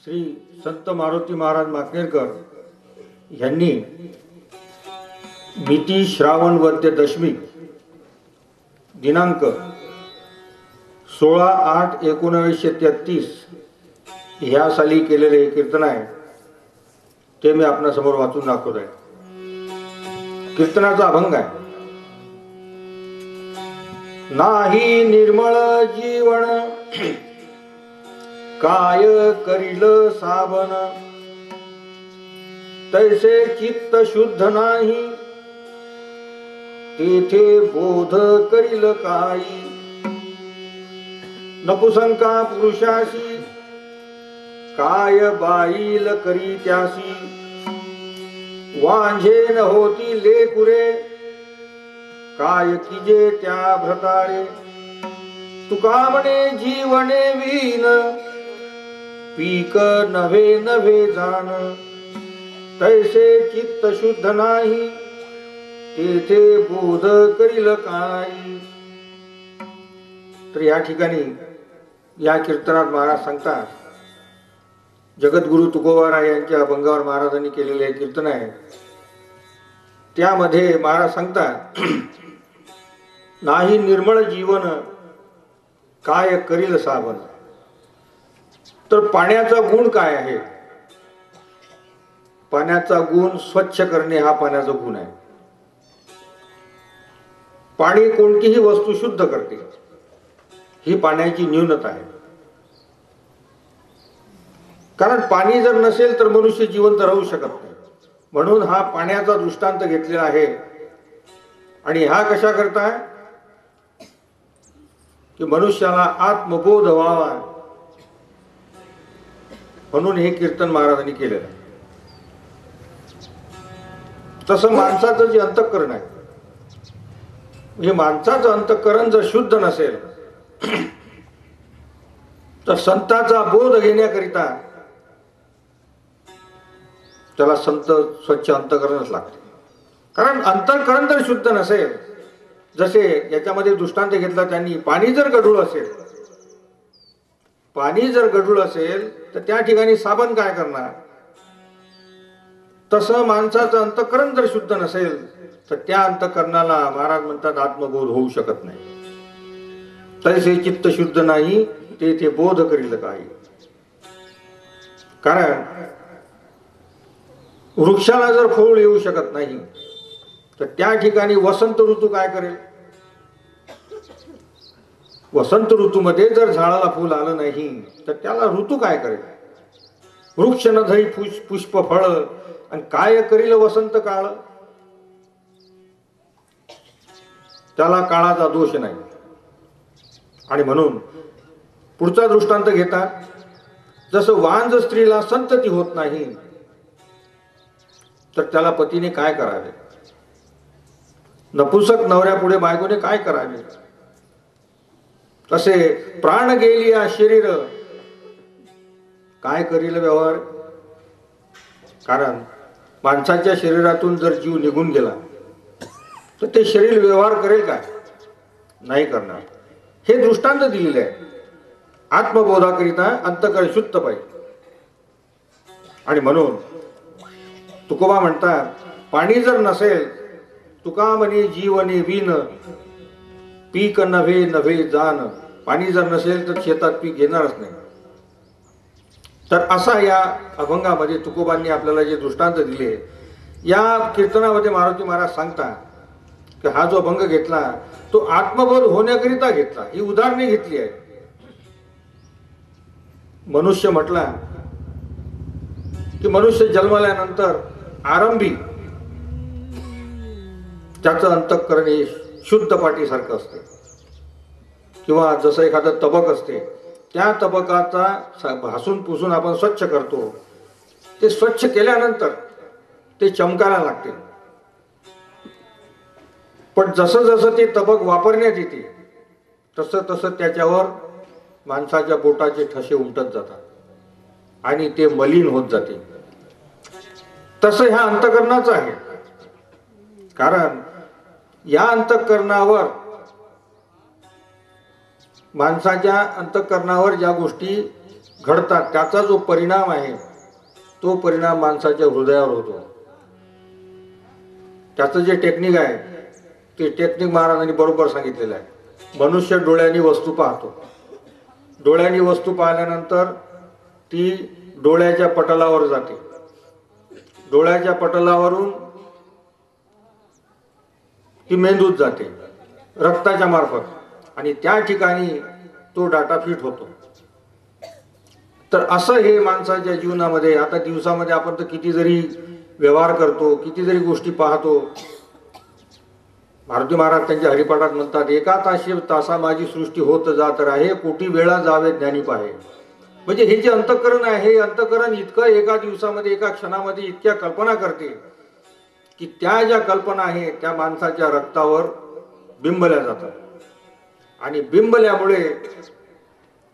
श्री संत मारुती महाराज माकनेरकर यांनी मिती श्रावण वद्य दशमी दिनांक 16/8/1933 ह्या साली केलेले कीर्तन आहे ते मी आपल्या समोर वाचून दाखवत आहे। कीर्तनाचा अभंग आहे। नाही निर्मळ जीवन काय करील साबन, तैसे चित्त शुद्ध नाही तेथे बोध करील काही। नपुसंका पुरुषाशी काय बाईल करी त्यासी, वांझे न होती लेकुरे काय किजे त्या भ्रतारे। तुका म्हणे जीवने वीन पीक नव्हे नव्हे जाण, तैसे चित्त शुद्ध नाही तेथे बोध करील काही। तर या ठिकाणी या कीर्तनात महाराज सांगतात, जगद्गुरु तुकोबा यांच्या अभंगावर महाराजांनी केलेले हे कीर्तन आहे। त्यामध्ये महाराज सांगतात, नाही निर्मळ जीवन काय करील साबन। तर पाण्याचा गुण काय आहे? पाण्याचा गुण स्वच्छ करणे हा पाण्याचा गुण आहे। पाणी कोणतीही वस्तू शुद्ध करते, ही पाण्याची न्यूनता आहे। कारण पाणी जर नसेल तर मनुष्य जिवंत राहू शकत नाही। म्हणून हा पाण्याचा दृष्टांत घेतलेला आहे। आणि हा कशा करता की मनुष्याला आत्मबोध व्हावा म्हणून हे कीर्तन महाराजांनी केलेलं आहे। तसं माणसाचं जे अंतःकरण आहे, म्हणजे माणसाचं अंतःकरण जर शुद्ध नसेल तर संतांचा बोध घेण्याकरिता त्याला संत स्वच्छ अंतःकरणच लागते। कारण अंतःकरण जर शुद्ध नसेल, जसे याच्यामध्ये दृष्टांत घेतला त्यांनी, पाणी जर गढूळ असेल तर त्या ठिकाणी साबण काय करणार? तसं माणसाचं अंतःकरण जर शुद्ध नसेल तर त्या अंतःकरणाला महाराज म्हणतात आत्मबोध होऊ शकत नाही। तैसे चित्त शुद्ध नाही तेथे बोध करील काही। कारण वृक्षाला जर फळ येऊ शकत नाही तर त्या ठिकाणी वसंत ऋतू काय करेल? वसंत ऋतूमध्ये जर झाडाला फूल आलं नाही तर त्याला ऋतू काय करेल? वृक्ष न धरी पुष्प फळ, आणि काय करील वसंत काळ? त्याला काळाचा दोष नाही। आणि म्हणून पुढचा दृष्टांत घेतात, जसं वांझ स्त्रीला संतती होत नाही तर त्याला पतीने काय करावे? नपुसक नवऱ्यापुढे बायकोने काय करावे? तसे प्राण गेली शरीर काय करील व्यवहार? कारण माणसाच्या शरीरातून जर जीव निघून गेला तर ते शरीर व्यवहार करेल काय? नाही करणार। हे दृष्टांत दिलेले आहे। आत्मबोधाकरिता अंतःकरण शुद्ध पाहिजे। आणि म्हणून तुकोबा म्हणतात, पाणी जर नसेल, तुका म्हणे जीवने वीन पीक नव्हे नव्हे जाण। पाणी जर नसेल तर शेतात पीक येणारच नाही। तर असा या अभंगामध्ये तुकोबांनी आपल्याला जे दृष्टांत दिले, या कीर्तनामध्ये मारुती महाराज सांगतात की हा जो अभंग घेतला तो आत्मबोध होण्याकरिता घेतला। ही उदाहरणे घेतली आहे। मनुष्य म्हटला की मनुष्य जन्मल्यानंतर आरंभी त्याचं अंतःकरण हे शुद्ध पाटीसारखं असते, किंवा जसं एखादं तबक असते, त्या तबकाचा घासून पुसून आपण स्वच्छ करतो। ते स्वच्छ केल्यानंतर ते चमकायला लागते। पण जसं जसं ते तबक वापरण्यात येते तसं तसं त्याच्यावर माणसाच्या बोटाचे ठसे उमटत जातात आणि ते मलिन होत जाते। तसं ह्या अंतःकरणाचं आहे। कारण या अंतःकरणावर माणसाच्या अंतःकरणावर ज्या गोष्टी घडतात त्याचा जो परिणाम आहे तो परिणाम माणसाच्या हृदयावर होतो. त्याचं जे टेक्निक आहे ते टेक्निक महाराजांनी बरोबर सांगितलेलं आहे. मनुष्य डोळ्यांनी वस्तू पाहतो. डोळ्यांनी वस्तू पाहिल्यानंतर ती डोळ्याच्या पटलावर जाते. डोळ्याच्या पटलावरून ती मेंदूत जाते रक्ताच्या मार्फत, आणि त्या ठिकाणी तो डाटा फिट होतो. तर असं हे माणसाच्या जीवनामध्ये, आता दिवसामध्ये आपण तर किती जरी व्यवहार करतो, किती जरी गोष्टी पाहतो. मारुती महाराज त्यांच्या हरिपाठात म्हणतात, एका तासा माझी सृष्टी होत जात राहे, कोटी वेळा जावे ज्ञानी पाहे. म्हणजे हे जे अंतःकरण आहे, हे अंतःकरण इतकं एका दिवसामध्ये, एका क्षणामध्ये इतक्या कल्पना करते की त्या ज्या कल्पना आहे त्या माणसाच्या रक्तावर बिंबल्या जातात, आणि बिंबल्यामुळे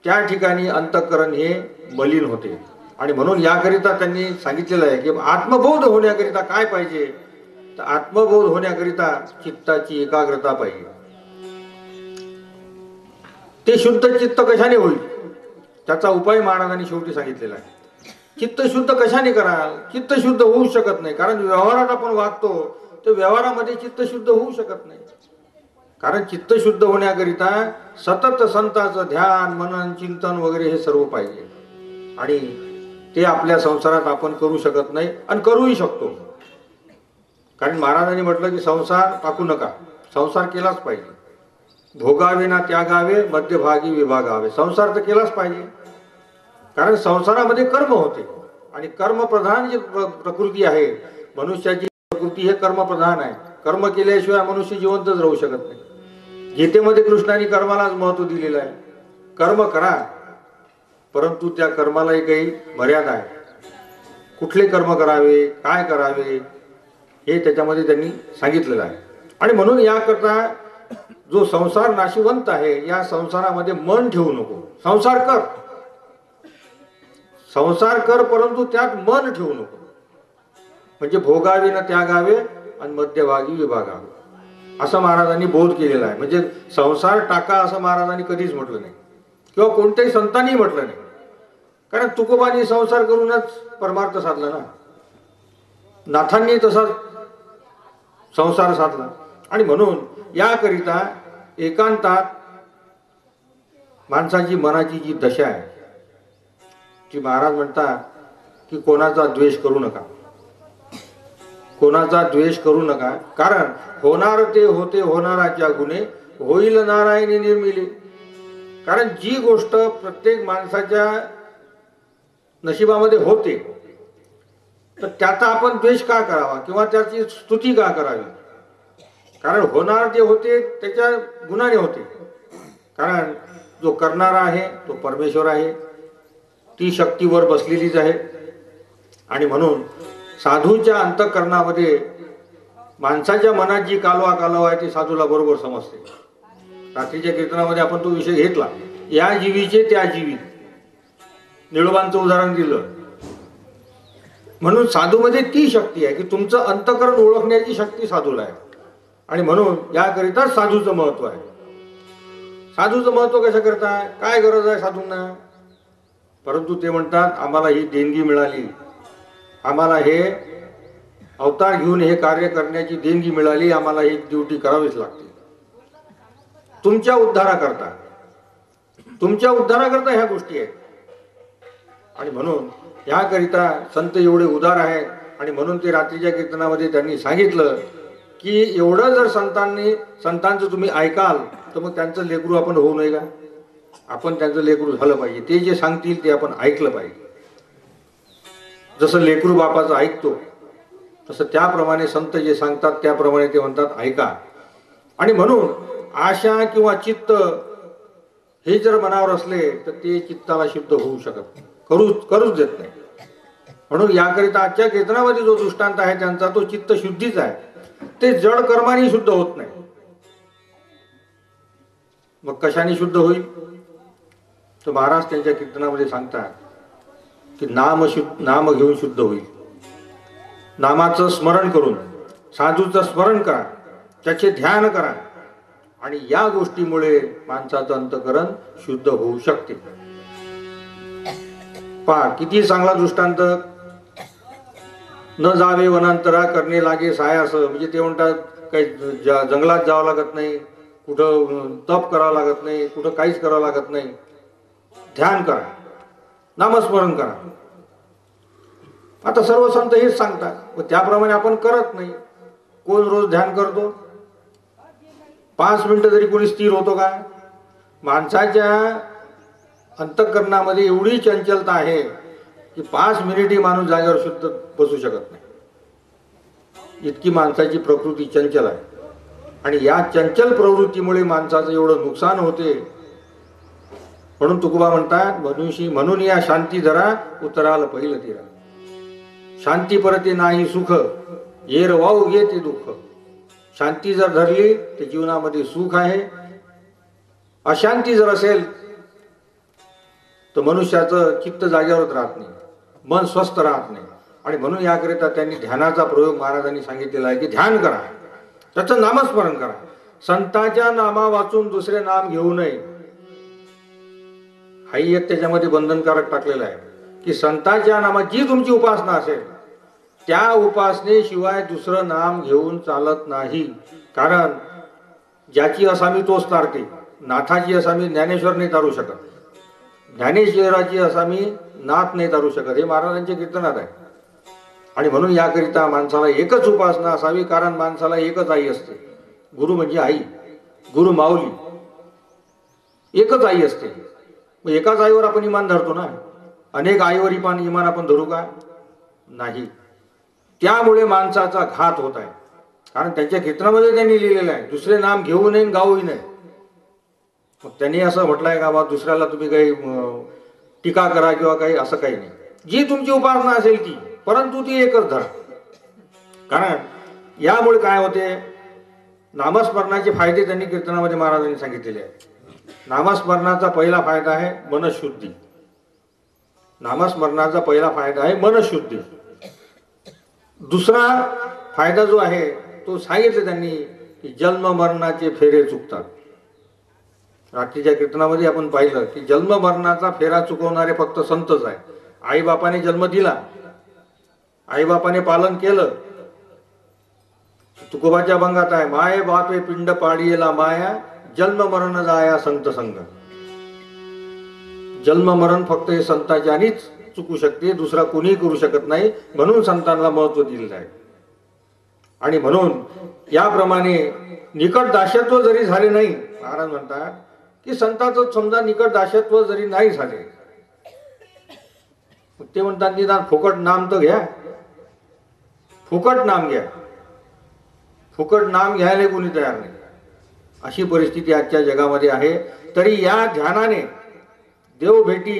त्या ठिकाणी अंतःकरण हे मलिन होते. आणि म्हणून याकरिता त्यांनी सांगितलेलं आहे की आत्मबोध होण्याकरिता काय पाहिजे, तर आत्मबोध होण्याकरिता चित्ताची एकाग्रता पाहिजे. ते शुद्ध चित्त कशाने होईल त्याचा उपाय महाराजांनी शेवटी सांगितलेला आहे. चित्त शुद्ध कशाने कराल? चित्त शुद्ध होऊ शकत नाही, कारण व्यवहारात आपण वागतो तर व्यवहारामध्ये चित्त शुद्ध होऊ शकत नाही. कारण चित्त शुद्ध होण्याकरिता सतत संताचं ध्यान, मनन, चिंतन वगैरे हे सर्व पाहिजे, आणि ते आपल्या संसारात आपण करू शकत नाही, आणि करूही शकतो. कारण महाराजांनी म्हटलं की संसार टाकू नका, संसार केलाच पाहिजे. भोगावे ना त्यागावे, मध्यभागी विभागावे. संसार तर केलाच पाहिजे, कारण संसारामध्ये कर्म होते, आणि कर्मप्रधान जी प्रकृती आहे मनुष्याची प्रकृती, हे कर्मप्रधान आहे. कर्म केल्याशिवाय मनुष्य जिवंतच राहू शकत नाही. गीतेमध्ये कृष्णाने कर्मालाच महत्व दिलेलं आहे. कर्म करा, परंतु त्या कर्मालाही काही मर्यादा आहे. कुठले कर्म करावे, काय करावे, हे त्याच्यामध्ये त्यांनी सांगितलेलं आहे. आणि म्हणून याकरता जो संसार नाशिवंत आहे, या संसारामध्ये मन ठेवू नको. संसार कर, संसार कर, परंतु त्यात मन ठेवू नको. म्हणजे भोगावे न त्यागावे आणि मध्यभागी विभागावे, असं महाराजांनी बोध केलेला आहे. म्हणजे संसार टाका असं महाराजांनी कधीच म्हटलं नाही, किंवा कोणत्याही संतांनी म्हटलं नाही. कारण तुकोबांनी संसार करूनच परमार्थ साधला ना, नाथांनी तसा संसार साधला. आणि म्हणून याकरिता एकांतात माणसाची मनाची जी दशा आहे ती महाराज म्हणतात की कोणाचा द्वेष करू नका, कोणाचा द्वेष करू नका. कारण होणार ते होते होणाराच्या गुणे, होईल नारायणी निर्मिले. कारण जी गोष्ट प्रत्येक माणसाच्या नशिबामध्ये होते तर त्याचा आपण द्वेष का करावा, किंवा त्याची स्तुती का करावी. कारण होणार जे होते त्याच्या गुणाने होते. कारण जो करणारा आहे तो परमेश्वर आहे, ती शक्तीवर बसलेलीच आहे. आणि म्हणून साधूच्या अंतःकरणामध्ये माणसाच्या मनात जी कालवा आहे ती साधूला बरोबर समजते. रात्रीच्या कीर्तनामध्ये आपण तो विषय घेतला, या जीवीचे त्या जीवी, निळोबांचं उदाहरण दिलं. म्हणून साधूमध्ये ती शक्ती आहे की तुमचं अंतःकरण ओळखण्याची शक्ती साधूला आहे. आणि म्हणून याकरिता साधूचं महत्व आहे. साधूचं महत्व कशा करता, काय गरज आहे साधूंना, परंतु ते म्हणतात आम्हाला ही देणगी मिळाली, आम्हाला हे अवतार घेऊन हे कार्य करण्याची देणगी मिळाली, आम्हाला ही ड्युटी करावीच लागते. तुमच्या उद्धाराकरता, तुमच्या उद्धाराकरता ह्या गोष्टी आहेत. आणि म्हणून याकरिता संत एवढे उदार आहेत. आणि म्हणून ते रात्रीच्या कीर्तनामध्ये त्यांनी सांगितलं की एवढं जर संतांचं तुम्ही ऐकाल तर मग त्यांचं लेकरू आपण होऊ नये का, आपण त्यांचं लेकरू झालं पाहिजे. ते जे सांगतील ते आपण ऐकलं पाहिजे. जसं लेकरू बापाचं ऐकतो तसं त्याप्रमाणे संत जे सांगतात त्याप्रमाणे ते म्हणतात ऐका. आणि म्हणून आशा किंवा चित्त हे जर मनावर असले तर ते चित्ताला शुद्ध होऊ शकत करूच देत नाही. म्हणून याकरिता आजच्या कीर्तनामध्ये जो दृष्टांत आहे त्यांचा तो चित्त शुद्धीच आहे. ते जड कर्माने शुद्ध होत नाही. मग कशाने शुद्ध होईल, तर महाराज त्यांच्या कीर्तनामध्ये सांगतात की नाम घेऊन शुद्ध होईल. नामाचं स्मरण करून, साधूचं स्मरण करा, त्याचे ध्यान करा, आणि या गोष्टीमुळे माणसाचं अंतःकरण शुद्ध होऊ शकते. पहा किती चांगला दृष्टांत. न जावे वनांतरा करणे लागे सायास. म्हणजे ते म्हणतात काही जंगलात जावं लागत नाही, कुठं तप करावं लागत नाही, कुठं काहीच करावं लागत नाही. ध्यान करा, नामस्मरण करा. आता सर्व संत हेच सांगतात, व त्याप्रमाणे आपण करत नाही. कोण रोज ध्यान करतो? 5 मिनिटं तरी कोणी स्थिर होतो का? माणसाच्या अंतःकरणामध्ये एवढी चंचलता आहे की 5 मिनिटही माणूस जागेवर शुद्ध बसू शकत नाही. इतकी माणसाची प्रकृती चंचल आहे. आणि या चंचल प्रवृत्तीमुळे माणसाचं एवढं नुकसान होते. म्हणून तुकोबा म्हणतात, म्हणून या शांती धरा उतराल पहिलं तीरा. शांती परते नाही सुख, येर वाहू घे ते दुःख. शांती जर धरली तर जीवनामध्ये सुख आहे. अशांती जर असेल तर मनुष्याचं चित्त जागेवरच राहत नाही, मन स्वस्थ राहत नाही. आणि म्हणून याकरिता त्यांनी ध्यानाचा प्रयोग महाराजांनी सांगितलेला आहे की ध्यान करा, त्याचं नामस्मरण करा. संतांच्या नामा वाचून दुसरे नाम घेऊ नये. हाही एक त्याच्यामध्ये बंधनकारक टाकलेला आहे की संतांच्या नामात जी तुमची उपासना असेल त्या उपासनेशिवाय दुसरं नाम घेऊन चालत नाही. कारण ज्याची असामी तोच तारते. नाथाची असामी ज्ञानेश्वर नाही तारू शकत, ज्ञानेश्वराची असामी नाथ नाही तारू शकत. हे महाराजांच्या कीर्तनात आहे. आणि म्हणून याकरिता माणसाला एकच उपासना असावी. कारण माणसाला एकच आई असते, गुरु म्हणजे आई, गुरु माऊली, एकच आई असते. मग एकाच आईवर आपण इमान धरतो ना. अनेक आईवर इमान आपण धरू का? नाही. त्यामुळे माणसाचा घात होत आहे. कारण त्यांच्या कीर्तनामध्ये त्यांनी लिहिलेलं आहे दुसरे नाम घेऊ नये गाऊही नये. मग त्यांनी असं म्हटलंय का बा दुसऱ्याला तुम्ही काही टीका करा किंवा काही, असं काही नाही. जी तुमची उपासना असेल ती, परंतु ती एकच धरा. कारण यामुळे काय होते, नामस्मरणाचे फायदे त्यांनी कीर्तनामध्ये महाराजांनी सांगितलेले आहेत. नामस्मरणाचा पहिला फायदा आहे मनशुद्धी. नामस्मरणाचा पहिला फायदा आहे मनशुद्धी. दुसरा फायदा जो आहे तो सांगितले त्यांनी की जन्म मरणाचे फेरे चुकतात. रात्रीच्या कीर्तनामध्ये आपण पाहिलं की जन्म मरणाचा फेरा चुकवणारे फक्त संतच आहे. आईबापाने जन्म दिला, आईबापाने पालन केलं. तुकोबाच्या भंगात आहे, माये बापे पिंड पाडियेला माया, जन्म मरण जाया संत संग. जन्म मरण फक्त हे संतांच्यानीच चुकू शकते, दुसरा कोणीही करू शकत नाही. म्हणून संतांना महत्व दिलेलं आहे. आणि म्हणून याप्रमाणे निकट दास्यत्व जरी झाले नाही, महाराज म्हणतात की संतांचं समजा निकट दास्यत्व जरी नाही झाले, ते म्हणतात निदान फुकट नाम तर घ्या, फुकट नाम घ्या. फुकट नाम घ्यायला कोणी तयार नाही. अशी परिस्थिती आजच्या जगामध्ये आहे. तरी या ध्यानाने देव भेटी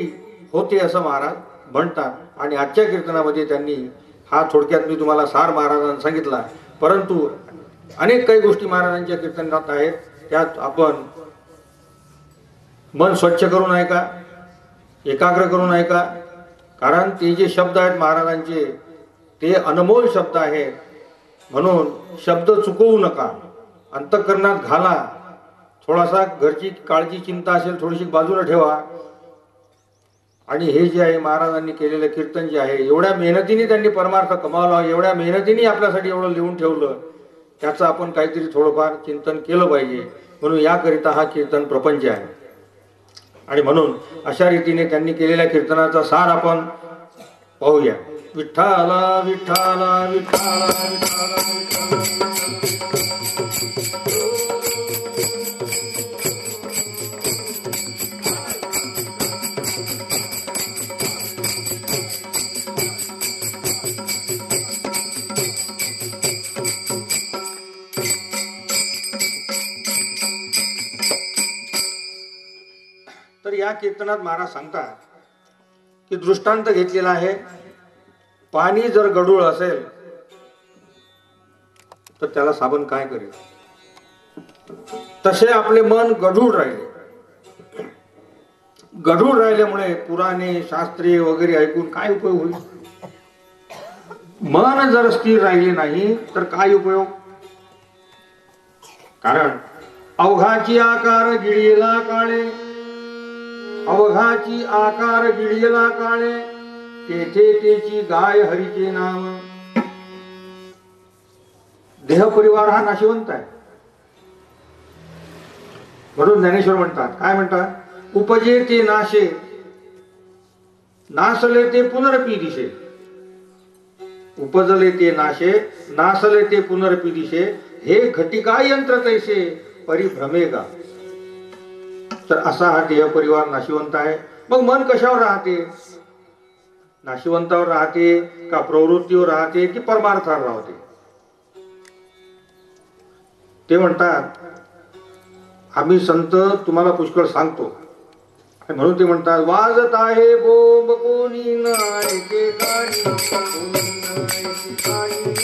होते असं महाराज म्हणतात. आणि आजच्या कीर्तनामध्ये त्यांनी हा थोडक्यात मी तुम्हाला सार महाराजांनी सांगितला. परंतु अनेक काही गोष्टी महाराजांच्या कीर्तनात आहेत, त्यात आपण मन स्वच्छ करून ऐका, एकाग्र करून ऐका. कारण ते जे शब्द आहेत महाराजांचे ते अनमोल शब्द आहेत. म्हणून शब्द चुकवू नका, अंतःकरणात घाला. थोडासा घरची काळजी चिंता असेल थोडीशी बाजूला ठेवा. आणि हे जे आहे महाराजांनी केलेलं कीर्तन जे आहे, एवढ्या मेहनतीने त्यांनी परमार्थ कमावला, एवढ्या मेहनतीने आपल्यासाठी एवढं लिहून ठेवलं, त्याचं आपण काहीतरी थोडंफार चिंतन केलं पाहिजे. म्हणून याकरिता हा कीर्तन प्रपंच आहे. आणि म्हणून अशा रीतीने त्यांनी केलेल्या कीर्तनाचा सार आपण पाहूया. विठ्ठला विठ्ठला विठ्ठला तर या कीर्तनात महाराज सांगतात की दृष्टांत घेतलेला आहे. पाणी जर गढूळ असेल तर त्याला साबण काय करेल, तसे आपले मन गढूळ राहिले. गढूळ राहिल्यामुळे पुराणे शास्त्रे वगैरे ऐकून काय उपयोग होईल. मन जर स्थिर राहिले नाही तर काय उपयोग. कारण अवघाची आकार गिळीला काळे, अवघाची आकार गिळीला काळे, तेथे तेची गाय हरीचे नाम. देह परिवार हा नाशिवंत आहे. म्हणून ज्ञानेश्वर म्हणतात, काय म्हणतात, उपजे ते नाशे, नासले ते पुनरपी दिशे. उपजले ते नाशे, नासले ते पुनरपी दिशे, हे घटिका यंत्र तैसे परिभ्रमेगा. तर असा हा देह परिवार नाशिवंत आहे. मग मन कशावर राहते? नाशिवंतावर राहते का प्रवृत्तीवर राहते की परमार्थावर राहते? ते म्हणतात, आम्ही संत तुम्हाला पुष्कळ सांगतो. म्हणून ते म्हणतात, वाजत आहे बोंब कोणी नाही ते कानी, कोणी नाही ते कानी.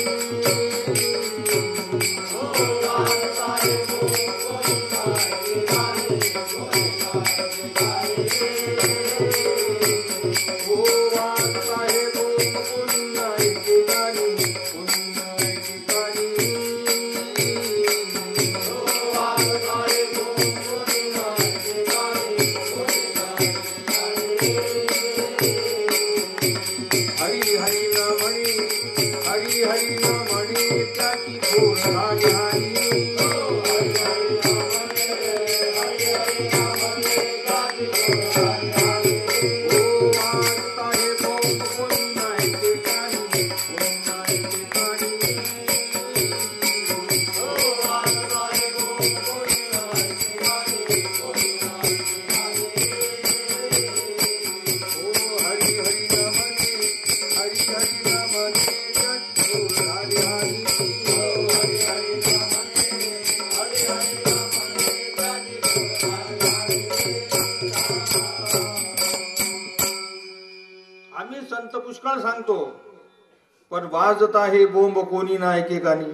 सांगतो, पण वाजत आहे बोंब कोणी ना एकेकानी.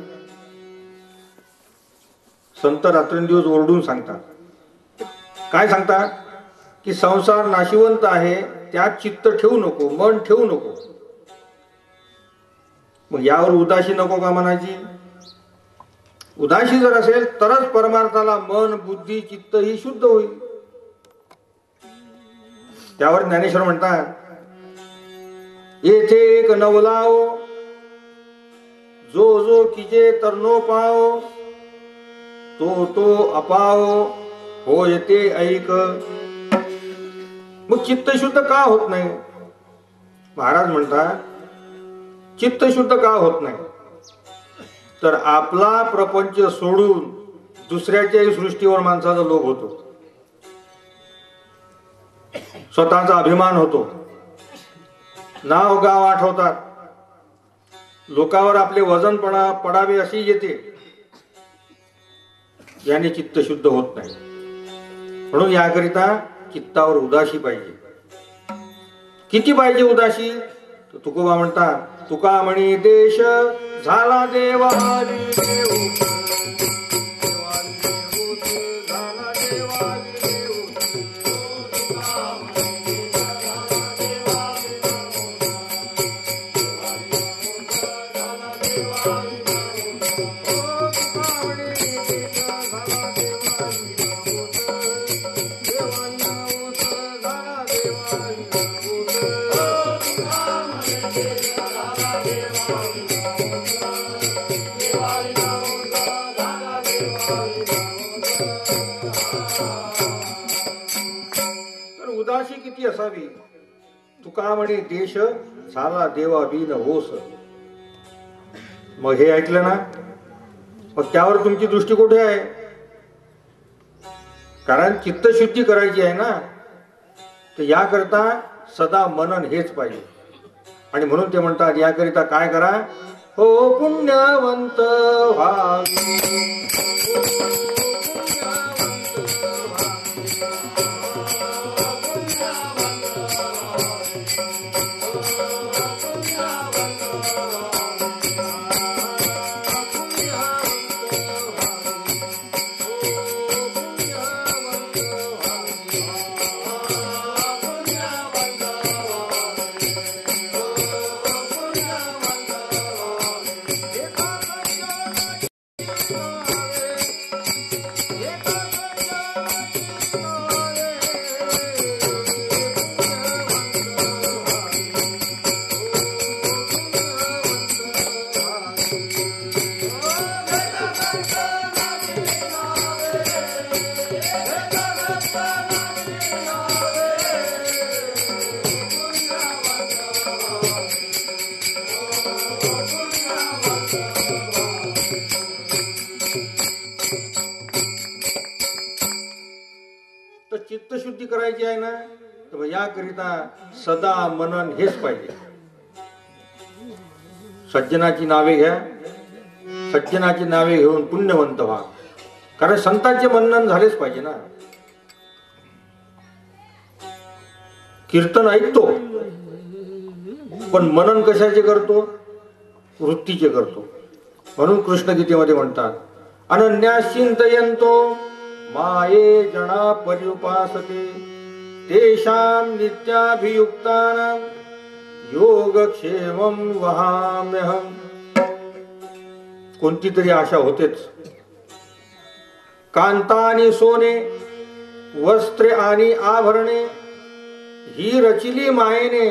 संत रात्रंदिवस ओरडून सांगतात. काय सांगतात? की संसार नाशिवंत आहे, त्यात चित्त ठेवू नको, मन ठेवू नको. मग यावर उदासी नको का मनाची? उदासी जर असेल तरच परमार्थाला मन बुद्धी चित्त ही शुद्ध होईल. त्यावर ज्ञानेश्वर म्हणतात, येथे एक नवलाओ, जो जो किजे तरनो पाओ, तो तो अपाओ, हो येते ऐक. मग चित्त शुद्ध का होत नाही? महाराज म्हणतात, चित्त शुद्ध का होत नाही? तर आपला प्रपंच सोडून दुसऱ्याच्याही सृष्टीवर माणसाचा लोभ होतो, स्वतःचा अभिमान होतो, नाव गाव आठवतात, लोकावर आपले वजन पडावे अशी येते. याने चित्त शुद्ध होत नाही. म्हणून याकरिता चित्तावर उदासी पाहिजे. किती पाहिजे उदासी? तर तुकोबा म्हणतात, तुका म्हणी देश झाला देवारी देव, किती असावी? तुका म्हणे देश झाला देवा बिन होस. मग हे ऐकलं ना, मग त्यावर तुमची दृष्टी कुठे आहे? कारण चित्तशुद्धी करायची आहे ना, तर याकरता सदा मनन हेच पाहिजे. आणि म्हणून ते म्हणतात, याकरिता काय करा? हो पुण्यवंत व्हावे. चित्तशुद्धी करायची आहे ना, तर याकरिता सदा मनन हेच पाहिजे. सज्जनाची नावे घ्या, सज्जनाची नावे घेऊन पुण्यवंत व्हा. कारण संतांचे मनन झालेच पाहिजे ना. कीर्तन ऐकतो, पण मनन कशाचे करतो? वृत्तीचे करतो. म्हणून कृष्ण गीतेमध्ये म्हणतात, अनन्यास चिंतयन्तो माये जना पर्युपासते तेषां नित्याभियुक्तानां योगक्षेमं वहाम्यहम्. कोणती तरी आशा होतेच. कांता आणि सोने, वस्त्रे आणि आभरणे ही रचिली मायेने.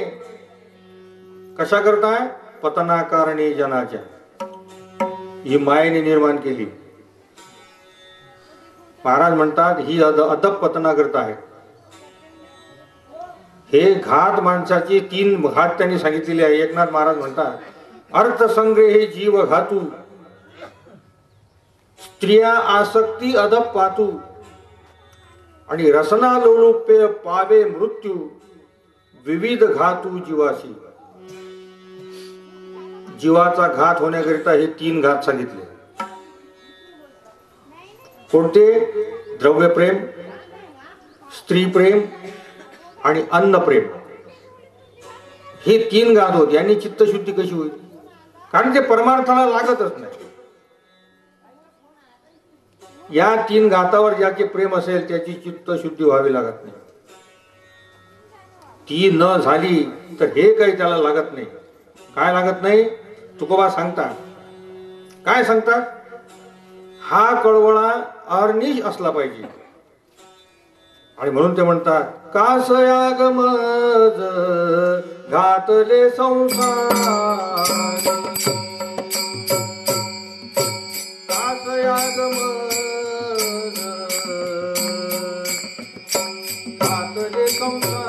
कशा करताय? पतनाकारणे जनाच्या. ही मायेने निर्माण केली. महाराज म्हणतात ही अधपतना करत आहे. हे घात माणसाची 3 घात त्यांनी सांगितलेले आहे. एकनाथ महाराज म्हणतात, अर्थसंग्रहे जीव घातू, स्त्रिया आसक्ती अधप पातू, आणि रसना लोलुप्य पावे मृत्यू, विविध घातू जीवाशी. जीवाचा घात होण्याकरिता हे 3 घात सांगितले. कोणते? द्रव्यप्रेम, स्त्रीप्रेम आणि अन्नप्रेम. हे 3 घात होते. यांनी चित्तशुद्धी कशी होईल? कारण ते परमार्थाला लागतच नाही. या 3 घातावर ज्याचे प्रेम असेल त्याची चित्तशुद्धी व्हावी लागत नाही. ती न झाली तर हे काही त्याला लागत नाही. काय लागत नाही? तुकोबा सांगतात. काय सांगतात? हा कळवळा अहर्निश असला पाहिजे. आणि म्हणून ते म्हणतात, कासयागमज घातले संसार, कासयागमज घातले संसार.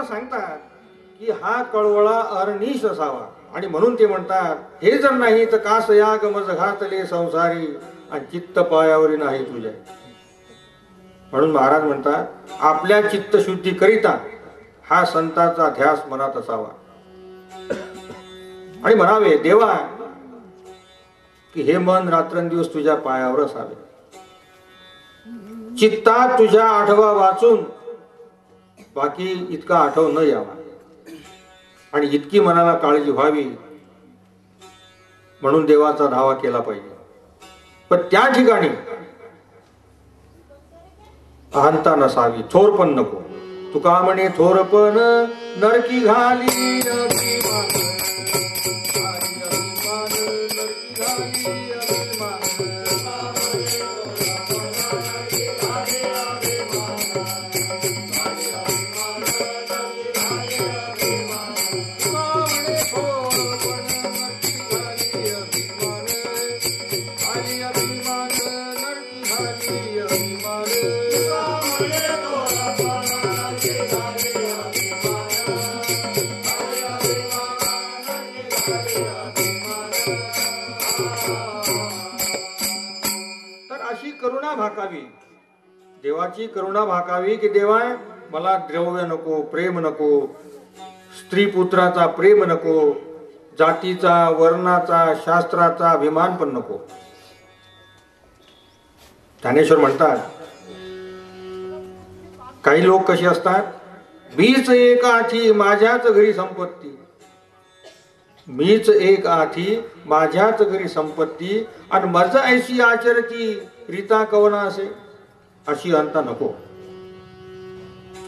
सांगतात की हा कळवळा अरनिश असावा. आणि म्हणून ते म्हणतात, हे जर नाही तर कास याग मज घातले संसारी, आणि चित्त पायावरी नाही तुझ्या. म्हणून महाराज म्हणतात आपल्या चित्तशुद्धी करिता हा संताचा ध्यास मनात असावा आणि म्हणावे देवा की हे मन रात्रंदिवस तुझ्या पायावर असावे, चित्तात तुझ्या आठवा वाचून बाकी इतका आठव न यावा आणि इतकी मनाला काळजी व्हावी म्हणून देवाचा धावा केला पाहिजे. पण त्या ठिकाणी अहंता नसावी, थोर पण नको. तुका म्हणे थोरपण नरकी घाली भाकावी, देवाची करुणा भाकावी की देवा मला द्रव्य नको, प्रेम नको, स्त्री पुत्राचा प्रेम नको, जातीचा वर्णाचा शास्त्राचा अभिमान पण नको. ज्ञानेश्वर म्हणतात काही लोक कसे असतात, मीच एक आठी माझ्याच घरी संपत्ती, मीच एक आठी माझ्याच घरी संपत्ती आणि मज ऐशी आचरती रीता कवना असे, अशी अंता नको.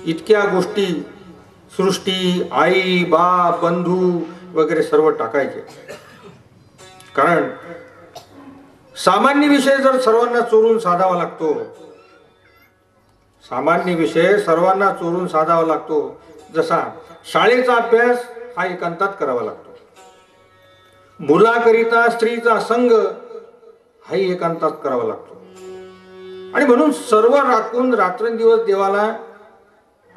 इतक्या गोष्टी सृष्टी, आई बाप बंधू वगैरे सर्व टाकायचे. कारण सामान्य विषय जर सर्वांना चोरून साधावा लागतो, सामान्य विषय सर्वांना चोरून साधावा लागतो, जसा शाळेचा अभ्यास हा एकांतात करावा लागतो, मुलाकरिता स्त्रीचा संग हाही एकांतात करावा लागतो. आणि म्हणून सर्व राखून रात्रंदिवस देवाला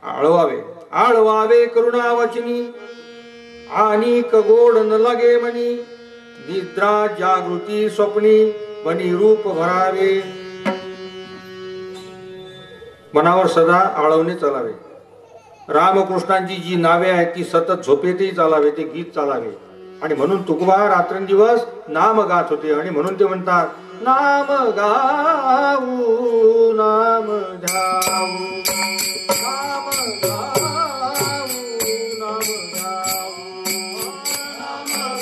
आळवावे, आळवावे करुणा वचनी आणि कगोड न लागे मनी, निद्रा जागृती स्वप्नी मनी रूप भरावे. मनावर सदा आळवणे चालावे. रामकृष्णांची जी नावे आहेत ती सतत झोपेतही चालावे, ते गीत चालावे. आणि म्हणून तुकोबा रात्रंदिवस नाम गात होते. आणि म्हणून ते म्हणतात नाम गाऊ नाम ध्याऊ, नाम गाऊ नाम ध्याऊ, नाम गाऊ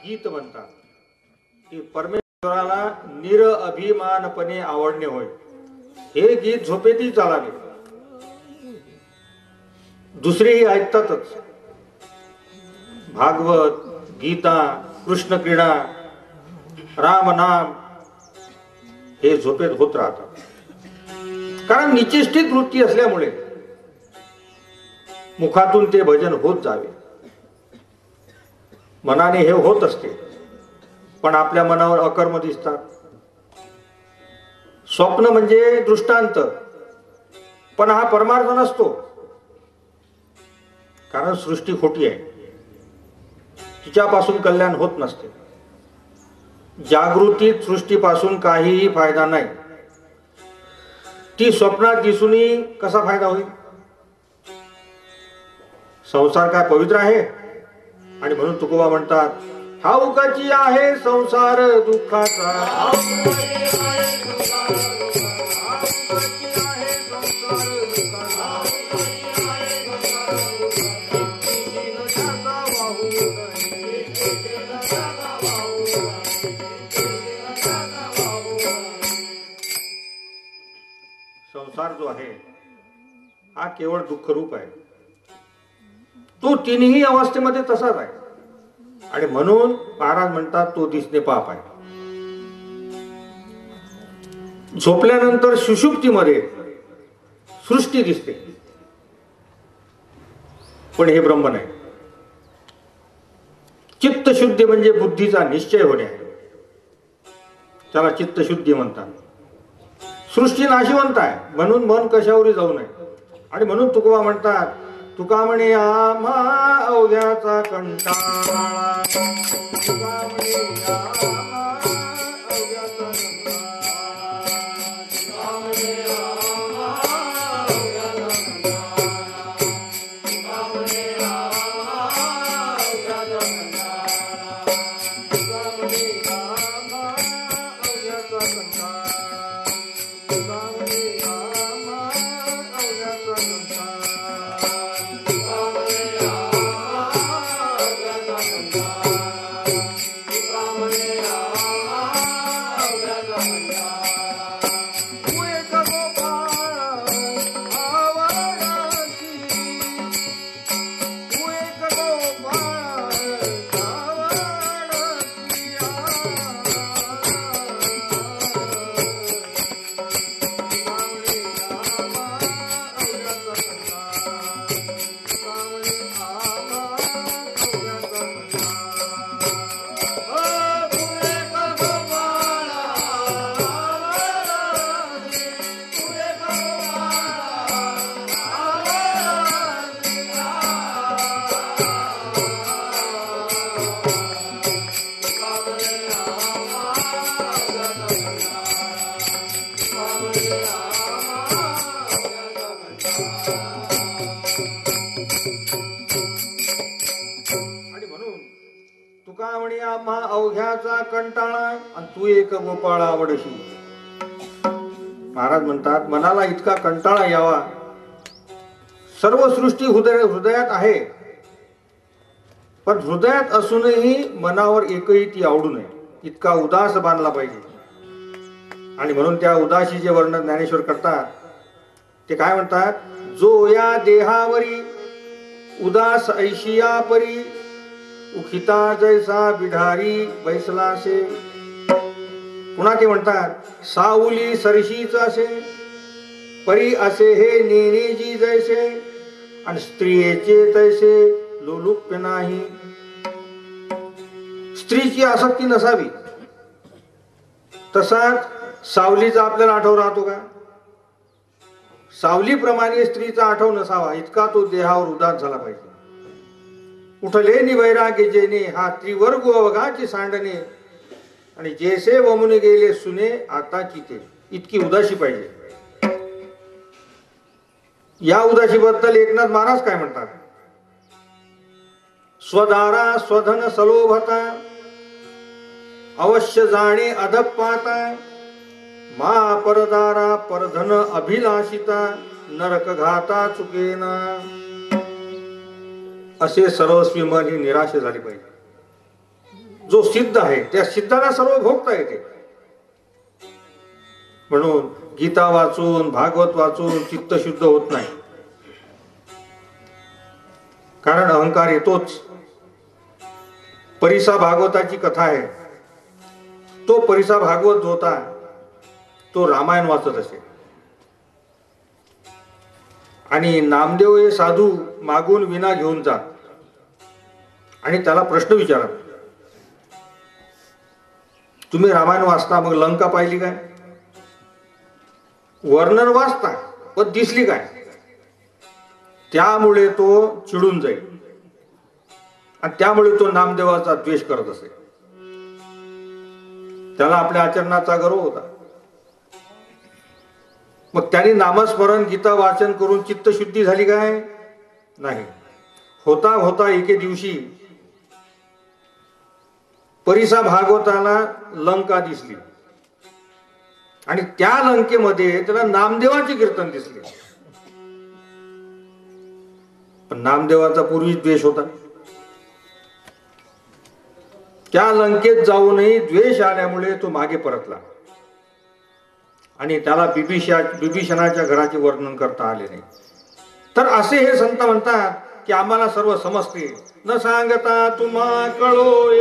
गीत म्हणतात की परमेश्वराला निरअभिमानपणे आवडणे होय. हे गीत झोपेतही चालावे, दुसरेही ऐकतातच. भागवत, गीता, कृष्ण क्रीडा, राम नाम हे झोपेत होत राहतात. कारण निचेष्टित वृत्ती असल्यामुळे मुखातून ते भजन होत जावे. मनाने हे होत असते, पण आपल्या मनावर अकर्म दिसतात. स्वप्न म्हणजे दृष्टांत, पण हा परमार्थ नसतो. कारण सृष्टी खोटी आहे, तिच्यापासून कल्याण होत नसते. जागृतीत सृष्टीपासून काहीही फायदा नाही. ती स्वप्नात दिसूनही कसा फायदा होईल? संसार काय पवित्र आहे? आणि म्हणून तुकोबा म्हणतात, ठाऊकाची आहे संसार दुःखाचा, संसार जो आहे हा केवळ दुःखरूप आहे. तो तिन्ही अवस्थेमध्ये तसाच आहे. आणि म्हणून महाराज म्हणतात तो दिसणे पाप आहे. झोपल्यानंतर सुषुप्तीमध्ये सृष्टी दिसते, पण हे ब्रह्म नाही. चित्तशुद्धी म्हणजे बुद्धीचा निश्चय होणे आहे, त्याला चित्तशुद्धी म्हणतात. सृष्टी नाशिवंत आहे, म्हणून मन कशावरही जाऊ नये. आणि म्हणून तुकोबा म्हणतात, तुका म्हणे आम्हा अवघ्याचा कंटाळा, तुका म्हणे आम्हा अवघ्याचा कंटाळा, तुका म्हणे आम्हा अवघ्याचा कंटाळा, तुका म्हणे आम्हा अवघ्याचा कंटाळा, तुका म्हणे आम्हा अवघ्याचा कंटाळा, तुका म्हणे आम्हा अवघ्याचा कंटाळा. अवघ्याचा कंटाळा आणि तू एक गोपाळ आवडशी. महाराज म्हणतात, मनाला इतका कंटाळा यावा, सर्व सृष्टी हृदयात आहे, पण हृदयात असूनही मनावर एकही ती आवडू नये, इतका उदास बांधला पाहिजे. आणि म्हणून त्या उदासीचे वर्णन ज्ञानेश्वर करतात. ते काय म्हणतात, जो या देहावरी उदास ऐशिया परी, उखिता जैसा बिढारी बैसलासे. पुन्हा ते म्हणतात, सावली सरशीच असे परी असे हे नेनेजी जैसे, आणि स्त्रियेचे तैसे लोलुप्य नाही. स्त्रीची आसक्ती नसावी, तसाच सावलीचा आपल्याला आठव राहतो का? सावलीप्रमाणे स्त्रीचा आठव नसावा, इतका तो देहावर उदास झाला पाहिजे. उठले नि वैराग्य जेने, हा त्रिवर्ग अवघाची सांडणे, आणि जैसे वमुन गेले सुने आता चिते, इतकी उदासी पाहिजे. या उदासीबद्दल एकनाथ महाराज काय म्हणतात, स्वदारा स्वधन सलोभता, अवश्य जाणे अधपाता, मा परदारा परधन अभिलाषिता, नरक घाता चुकेना. असे सर्वस्वी मन ही निराश झाली पाहिजे. जो सिद्ध आहे त्या सिद्धाला सर्व भोगता येते. म्हणून गीता वाचून भागवत वाचून चित्त शुद्ध होत नाही, कारण अहंकार येतोच. परिसा भागवताची कथा आहे, तो परिसा भागवत होता, तो रामायण वाचत असे, आणि नामदेव हे साधू मागून विना घेऊन जात आणि त्याला प्रश्न विचारत, तुम्ही रामायण वाचता, मग लंका पाहिली काय? वर्णन वाचता, पण दिसली काय? त्यामुळे तो चिडून जाईल आणि त्यामुळे तो नामदेवाचा द्वेष करत असे. त्याला आपल्या आचरणाचा गर्व होता. मग त्याने नामस्मरण गीता वाचन करून चित्तशुद्धी झाली काय? नाही. होता होता एके दिवशी परिसा भागवताला लंका दिसली आणि त्या लंकेमध्ये त्याला नामदेवाचे कीर्तन दिसले. पण नामदेवाचा पूर्वी द्वेष होता. त्या लंकेत जाऊनही द्वेष आल्यामुळे तो मागे परतला आणि त्याला बिभीषणाच्या घराचे वर्णन करता आले नाही. तर असे हे संत म्हणतात की आम्हाला सर्व समजते, न सांगता तुम्हा कळो.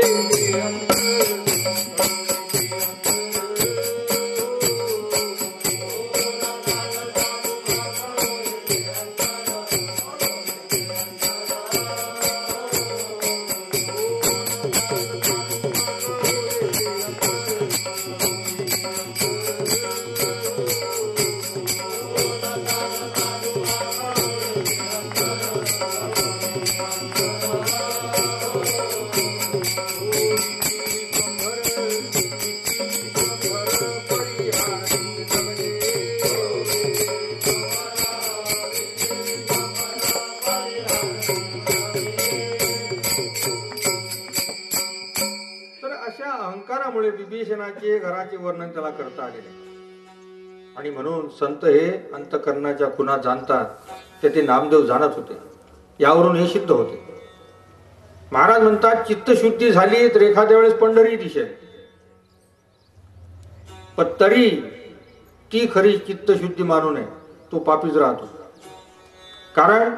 अहंकारामुळे विभीषणाचे घराचे वर्णन त्याला करता आले नाही. आणि म्हणून संत हे अंतःकरणाच्या खुणा जाणतात, ते नामदेव जाणत होते. यावरून हे सिद्ध होते. महाराज म्हणतात चित्तशुद्धी झाली तर एखाद्या वेळेस पंढरी दिसेल, पण तरी ती खरी चित्तशुद्धी मानू नये, तो पापीच राहतो. कारण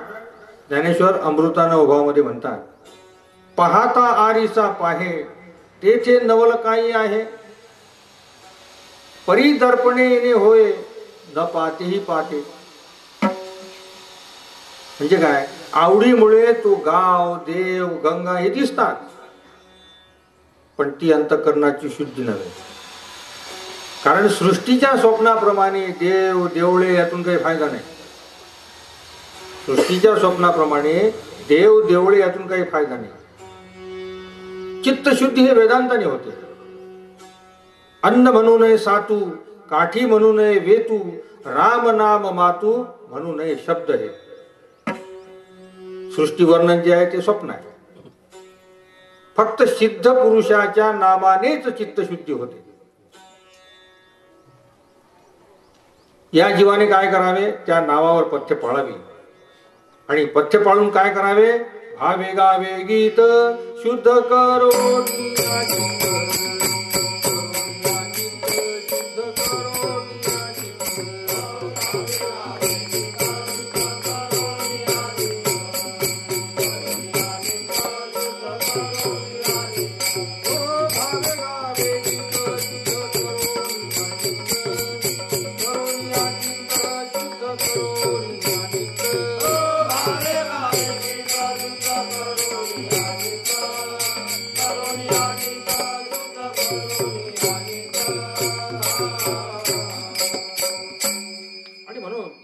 ज्ञानेश्वर अमृतानुभवामध्ये म्हणतात, पाहता आरीसा पाहे तेथे नवल काही आहे, परी दर्पणे येणे होय न पातेही पाते. म्हणजे काय? आवडीमुळे तो गाव देव गंगा हे दिसतात, पण ती अंतःकरणाची शुद्धी नव्हे. कारण सृष्टीच्या स्वप्नाप्रमाणे देव देवळे यातून काही फायदा नाही. सृष्टीच्या स्वप्नाप्रमाणे देव देवळे यातून काही फायदा नाही. चित्तशुद्धी हे वेदांताने होते. अन्न म्हणू नये सातू, काठी म्हणू नये वेतू, राम नाम मातू म्हणू नये शब्द. हे सृष्टी वर्णन जे आहे ते स्वप्न आहे. फक्त सिद्ध पुरुषाच्या नामानेच चित्तशुद्धी होते. या जीवाने काय करावे? त्या नावावर पथ्य पाळावी. आणि पथ्य पाळून काय करावे? भावे गावे गीत शुद्ध करो.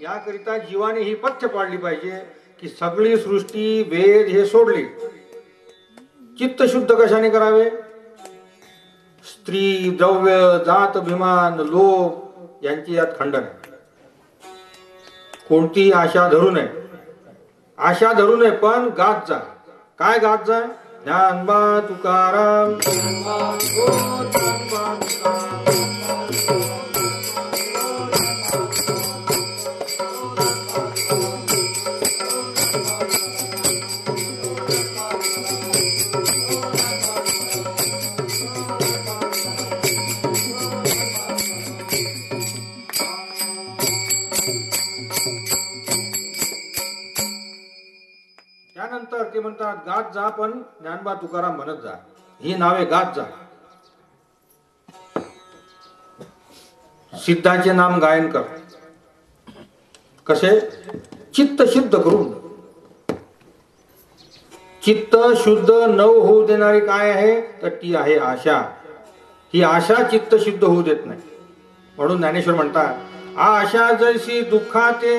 याकरिता जीवाने ही पथ्य पाळली पाहिजे की सगळी सृष्टी वेद हे सोडली. चित्त शुद्ध कशाने करावे? स्त्री द्रव्य जात अभिमान लोभ यांची यात खंडन आहे. कोणतीही आशा धरू नये. आशा धरू नये, पण गात जा. काय गात जा? ज्ञानबा तुकाराम. त्यानंतर ते म्हणतात गात जा, पण ज्ञानबा तुकाराम म्हणत जा. ही नावे गात जा. सिद्धाचे नाम गायन कर. कसे? चित्त शुद्ध करून. चित्त शुद्ध न होऊ देणारी काय आहे? तर ती आहे आशा. ही आशा चित्त शुद्ध होऊ देत नाही. म्हणून ज्ञानेश्वर म्हणतात, आशा जैसी दुःखाते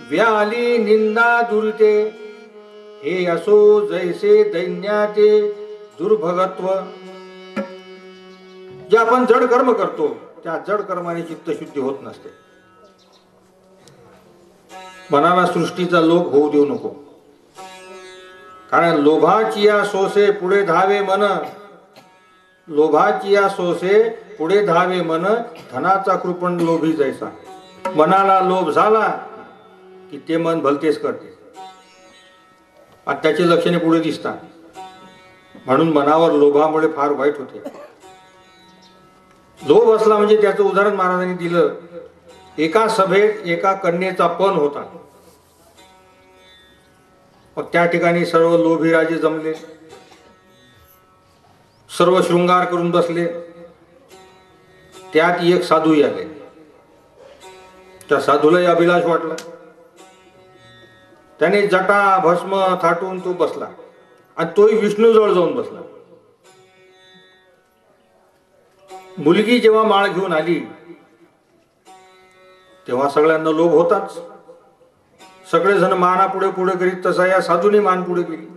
व्याली निंदा दुरिते, हे असो जैसे दैन्याचे दुर्भगत्व. जे आपण जड कर्म करतो त्या जड कर्माने चित्तशुद्धी होत नसते. मनाला सृष्टीचा लोभ होऊ देऊ नको. कारण लोभाची या सोसे पुढे धावे मन, लोभाची या सोसे पुढे धावे मन, धनाचा कृपण लोभी जैसा. मनाला लोभ झाला की ते मन भलतेच करते आणि त्याची लक्षणे पुढे दिसतात. म्हणून मनावर लोभामुळे फार वाईट होते. लोभ असला म्हणजे त्याचं उदाहरण महाराजांनी दिलं. एका सभेत एका कन्येचा पण होता. मग त्या ठिकाणी सर्व लोभी राजे जमले, सर्व शृंगार करून बसले. त्यात एक साधूही आले. त्या साधूलाही अभिलाष वाटला. त्याने जटा भस्म थाटून तो बसला आणि तोही विष्णूजवळ जाऊन बसला. मुलगी जेव्हा माळ घेऊन आली तेव्हा सगळ्यांना लोभ होताच. सगळेजण माना पुढे पुढे करीत तसा या साधूने मान पुढे केली.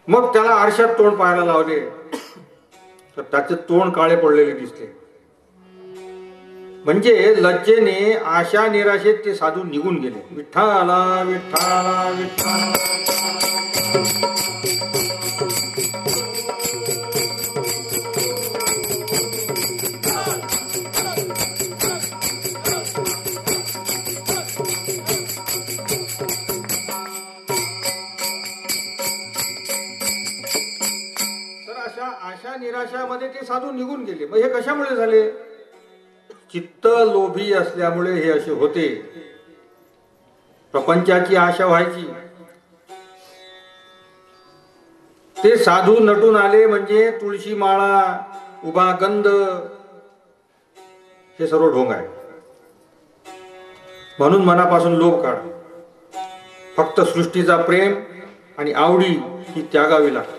मग त्याला आरशात तोंड पाहायला लावले तर त्याचे तोंड काळे पडलेले दिसले. म्हणजे लज्जेने आशा निराशेत ते साधू निघून गेले. विठ्ठला विठ्ठला विठ्ठला. आशा निराशामध्ये ते साधू निघून गेले. मग हे कशामुळे झाले? चित्त लोभी असल्यामुळे हे असे होते. प्रपंचाची आशा व्हायची. ते साधू नटून आले म्हणजे तुळशी माळा, उभा गंध, हे सर्व ढोंग आहे. म्हणून मनापासून लोभ काढ. फक्त सृष्टीचा प्रेम आणि आवडी ही त्यागावी लागते.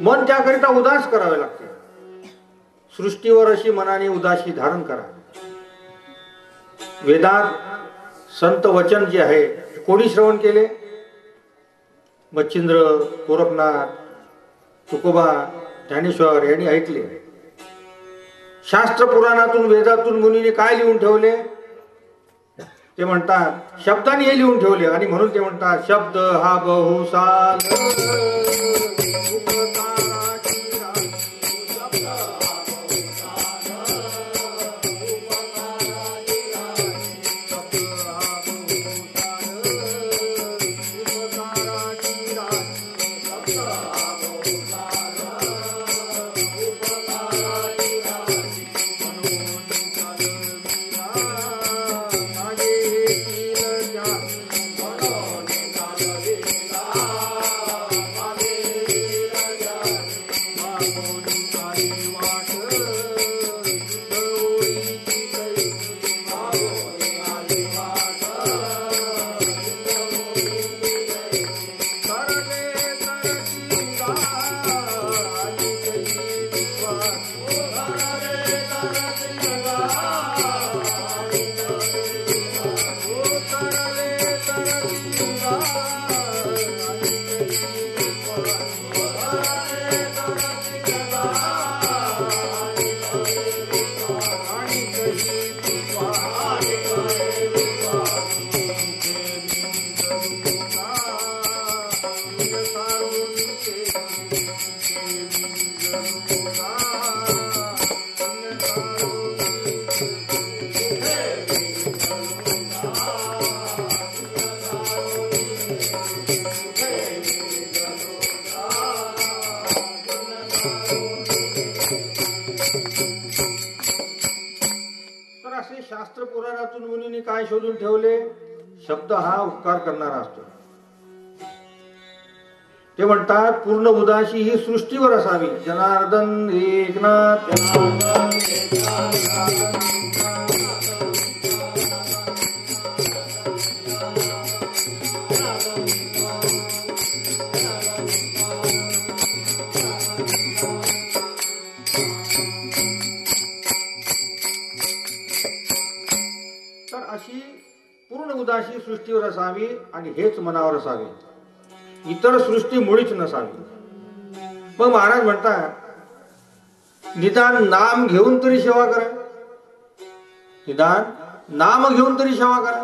मन त्याकरिता उदास करावे लागते. सृष्टीवर अशी मनाने उदासी धारण करा. वेदात संत वचन जे आहे कोणी श्रवण केले? मच्छिंद्र, गोरखनाथ, तुकोबा, ज्ञानेश्वर यांनी ऐकले. शास्त्र पुराणातून वेदातून मुनीने काय लिहून ठेवले? ते म्हणतात शब्दाने हे लिहून ठेवले. आणि म्हणून ते म्हणतात शब्द हा बहुसाल. शास्त्र पुराणातून मुनींनी काय शोधून ठेवले? शब्द हा उपकार करणारा असतो. ते म्हणतात पूर्ण उदासी ही सृष्टीवर असावी. जनार्दन एकनाथ उदासी सृष्टीवर असावी आणि हेच मनावर असावे, इतर सृष्टी मुळीच नसावी. मग महाराज म्हणतात निदान नाम घेऊन तरी सेवा करा, निदान नाम घेऊन तरी सेवा करा,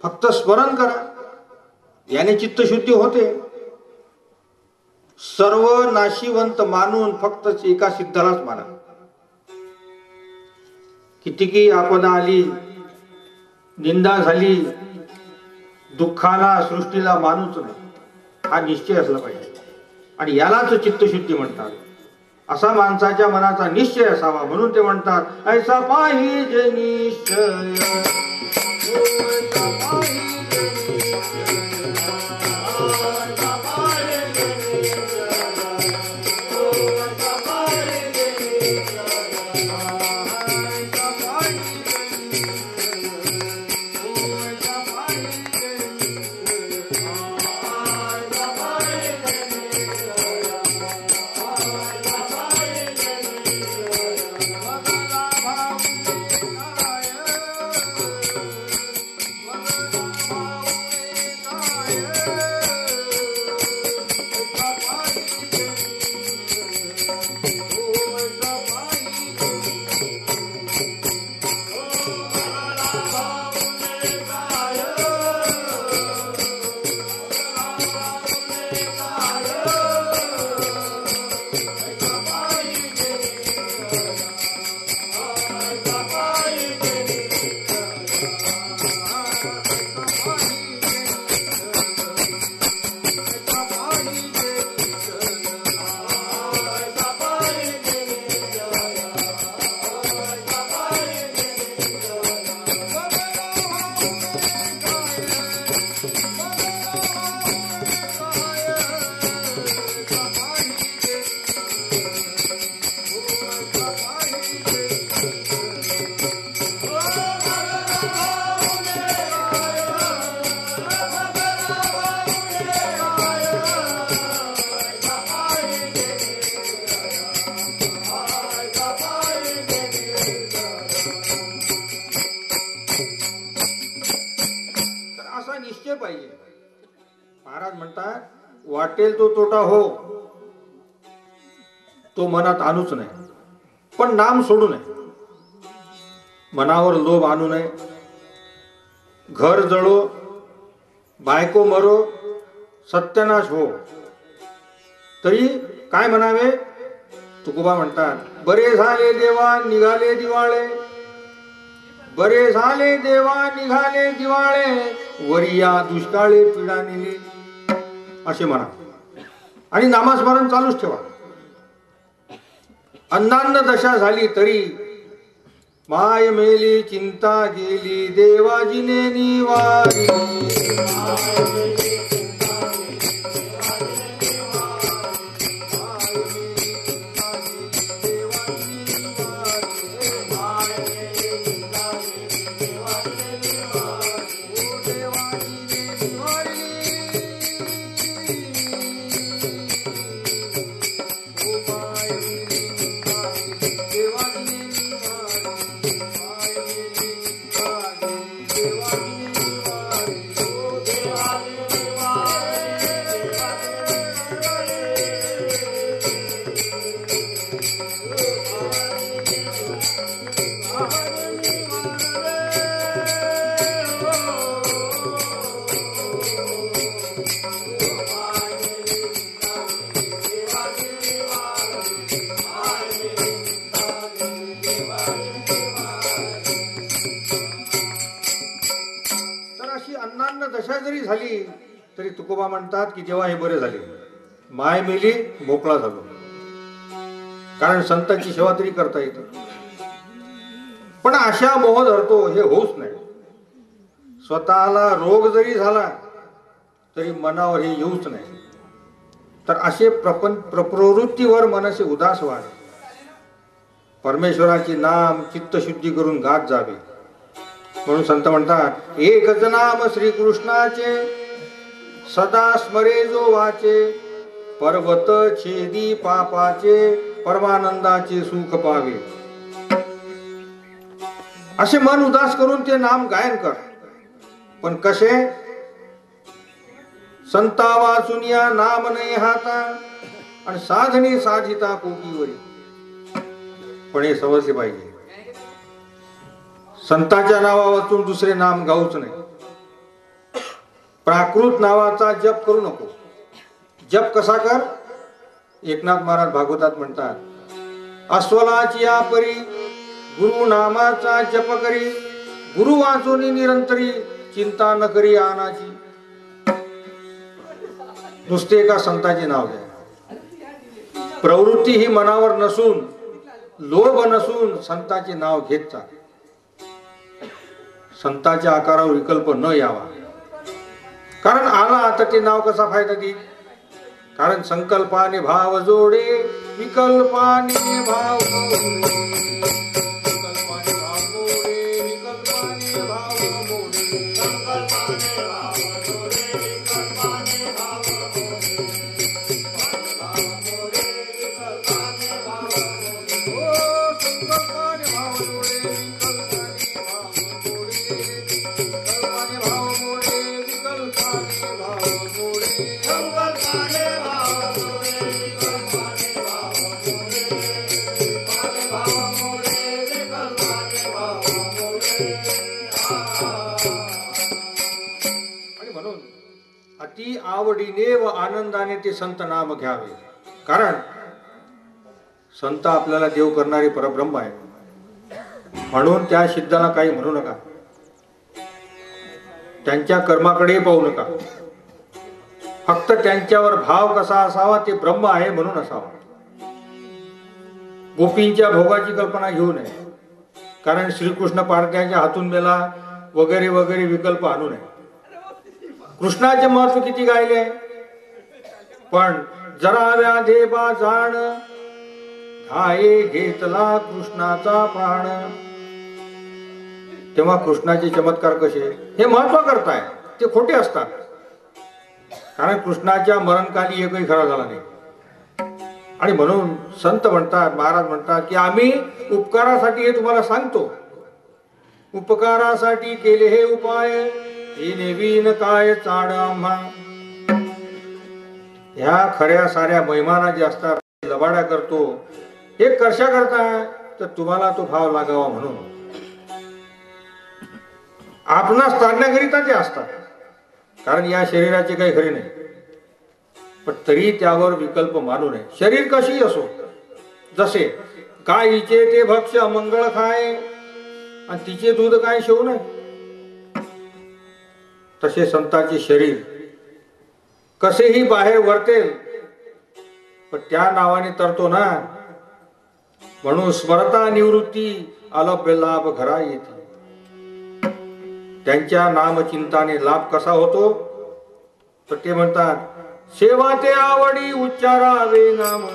फक्त स्मरण करा, याने चित्तशुद्धी होते. सर्व नाशिवंत मानून फक्त एका सिद्धालाच माना. कितीकी आपदा आली, निंदा झाली, दुःखाला सृष्टीला मानूच नाही, हा निश्चय असला पाहिजे. आणि यालाच चित्तशुद्धी म्हणतात. असा माणसाच्या मनाचा निश्चय असावा, म्हणून ते म्हणतात ऐसा पाहिजे निश्चय. महाराज म्हणतात वाटेल तो तोटा हो, तो मनात आणूच नाही, पण नाम सोडू नये. मनावर लोभ आणू नये. घर जळो, बायको मरो, सत्यानाश हो, तरी काय म्हणावे. तुकोबा म्हणतात बरे झाले देवा निघाले दिवाळे, बरे झाले देवा निघाले दिवाळे, वरिया दुष्काळे पीडा नेली, असे म्हणा. आणि नामस्मरण चालूच ठेवा. अन्नान्न दशा झाली तरी माय मेली चिंता गेली देवाजीने निवारी. दशा जरी झाली तरी तुकोबा म्हणतात की जेव्हा हे बरे झाले, माय मेली मोकळा झालो, कारण संतांची सेवा तरी करता येते. पण अशा मोह धरतो हे होऊच नाही. स्वतःला रोग जरी झाला तरी मनावर हे येऊच नाही. तर असे प्रवृत्तीवर मनसे उदास व्हावे, परमेश्वराची नाम चित्तशुद्धी करून गात जावे. म्हणून संत म्हणतात एकच नाम श्रीकृष्णाचे सदा स्मरे जो वाचे, पर्वत छेदी पापाचे परमानंदाचे सुख पावे. असे मन उदास करून ते नाम गायन कर. पण कसे? संता वाचून या नाम नाही हाता आणि साधने साधिता कोटीवरी. पण हे समजले पाहिजे, संतांच्या नावा वाचून दुसरे नाम गाऊच नाही. प्राकृत नावाचा जप करू नको. जप कसा कर? एकनाथ महाराज भागवतात म्हणतात, अस्वलाची या परी गुरु नामाचा जप करी, गुरु वाचून निरंतरी चिंता न करी आनाची. नुसते एका संतांचे नाव घ्या. प्रवृत्ती ही मनावर नसून, लोभ नसून संतांचे नाव घेत जा. संतांच्या आकारावर विकल्प न यावा. कारण आला तर ते नाव कसा फायदा देईल? कारण संकल्पाने भाव जोडे, विकल्पाने भाव अति आवडीने व आनंदाने ते संत नाम घ्यावे. कारण संत आपल्याला देव करणारे परब्रह्म आहे. म्हणून त्या सिद्धाला काही म्हणू नका, त्यांच्या कर्माकडे पाहू नका. फक्त त्यांच्यावर भाव कसा असावा? ते ब्रह्म आहे म्हणून असावा. गोपींच्या भोगाची कल्पना घेऊ नये. कारण श्रीकृष्ण पारध्याच्या हातून मेला वगैरे वगैरे विकल्प आणू नये. कृष्णाचे महत्व किती गायले, पण जरा व्याधे बा जाण, धाये घेतला कृष्णाचा प्राण. तेव्हा कृष्णाचे चमत्कार कसे? हे महत्व करताय ते खोटे असतात. कारण कृष्णाच्या मरणकाली एकही खरा झाला नाही. आणि म्हणून संत म्हणतात, महाराज म्हणतात की आम्ही उपकारासाठी हे तुम्हाला सांगतो. उपकारासाठी केले हे उपाय, हे नेवीन काय चाड आम्हा. ह्या खऱ्या साऱ्या महिमाना जे असतात लबाड्या करतो. हे कशा करताय? तर तुम्हाला तो भाव लागावा म्हणून. आपणास तारण्याकरिता ते असतात. कारण या शरीराचे काही खरे नाही. पण तरी त्यावर विकल्प मानू नये. शरीर कशी असो, जसे गायीचे ते भक्ष्य अमंगळ खाय आणि तिचे दूध काय शेवू नये, तसे संतांचे शरीर कसेही बाहेर वर्तेल, पण त्या नावाने तरतो ना. म्हणून स्मरता निवृत्ती अलभ्य लाभ घरा येते. त्यांच्या नामचिंताने लाभ कसा होतो? तर ते म्हणतात, सेवा ते आवडी उच्चारावे नाम.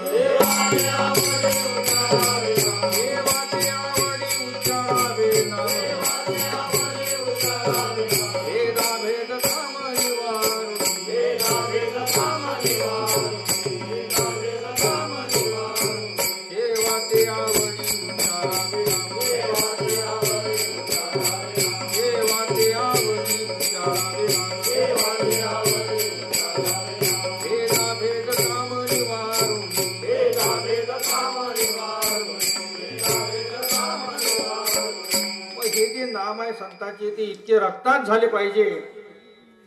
संतांचे ते इतके रक्तात झाले पाहिजे.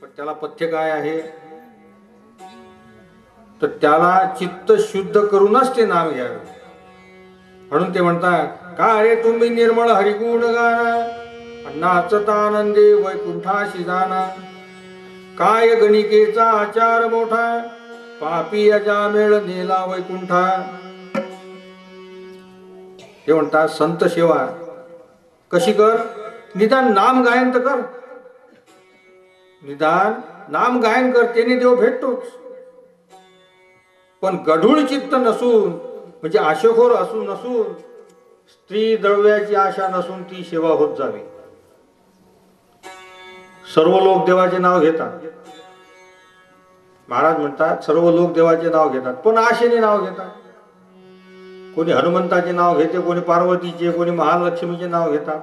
पण त्याला पथ्य काय आहे? तर त्याला चित्त शुद्ध करूनच ते नाम घ्यावे. म्हणून ते म्हणतात, का रे तुम्ही निर्मळ हरिगुण गाना, नाचता आनंदे वैकुंठाशी जाना. काय गणिकेचा आचार मोठा, पापी अजामेळ नेला वैकुंठा. हे म्हणतात संत सेवा कशी कर? निदान नाम गायन तर कर. निदान नाम गायन कर, त्याने देव भेटतोच. पण गढूळ चित्त नसून, म्हणजे आशेखोर असून नसून, स्त्री द्रव्याची आशा नसून ती सेवा होत जावी. सर्व लोक देवाचे नाव घेतात. महाराज म्हणतात सर्व लोक देवाचे नाव घेतात, पण आशेने नाव घेतात. कोणी हनुमंताचे नाव घेते, कोणी पार्वतीचे, कोणी महालक्ष्मीचे नाव घेतात.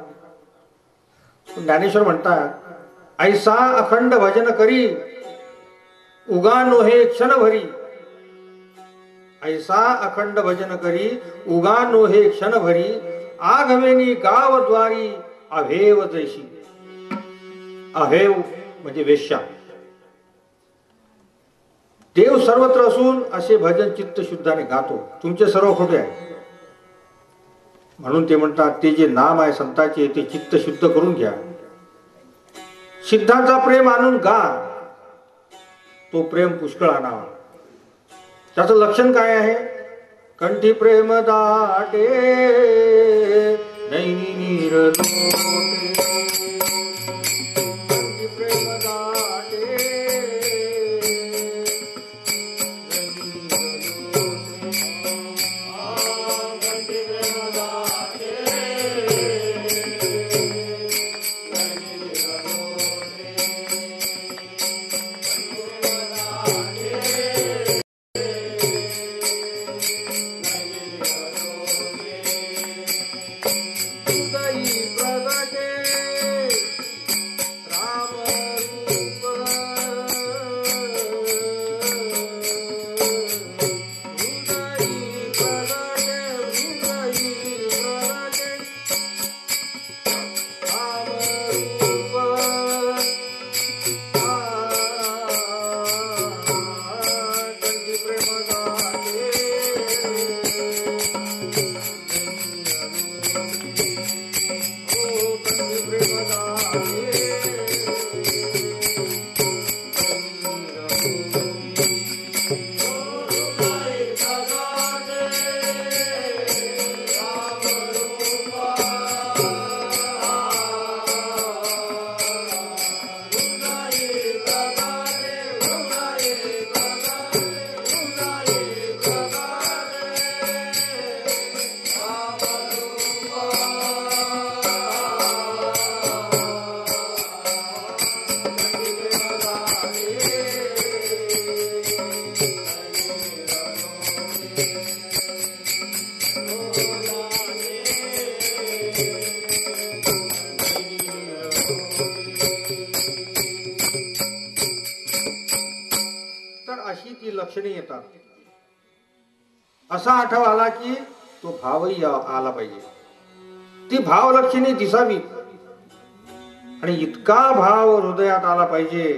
ज्ञानेश्वर म्हणतात ऐसा अखंड भजन करी उगा नोहे क्षण भरी. ऐसा अखंड भजन करी उगा नोहे क्षण भरी. आघवेनी गाव द्वारी अभेव जैशी. अभेव म्हणजे वेश्या. देव सर्वत्र असून असे भजन चित्त शुद्धाने गातो. तुमचे सर्व खोटे आहे. म्हणून ते म्हणतात ते जे नाम आहे संताचे ते चित्त शुद्ध करून घ्या. सिद्धांचा प्रेम आणून गा. तो प्रेम पुष्कळ आणावा. त्याचं लक्षण काय आहे? कंठी प्रेम दाटे नैनी नीर लोटे. कंठी प्रेम दाटे लक्षणे येतात. असा आठव आला की तो भावही आला पाहिजे. ती भाव लक्षणे दिसावी आणि इतका भाव हृदयात आला पाहिजे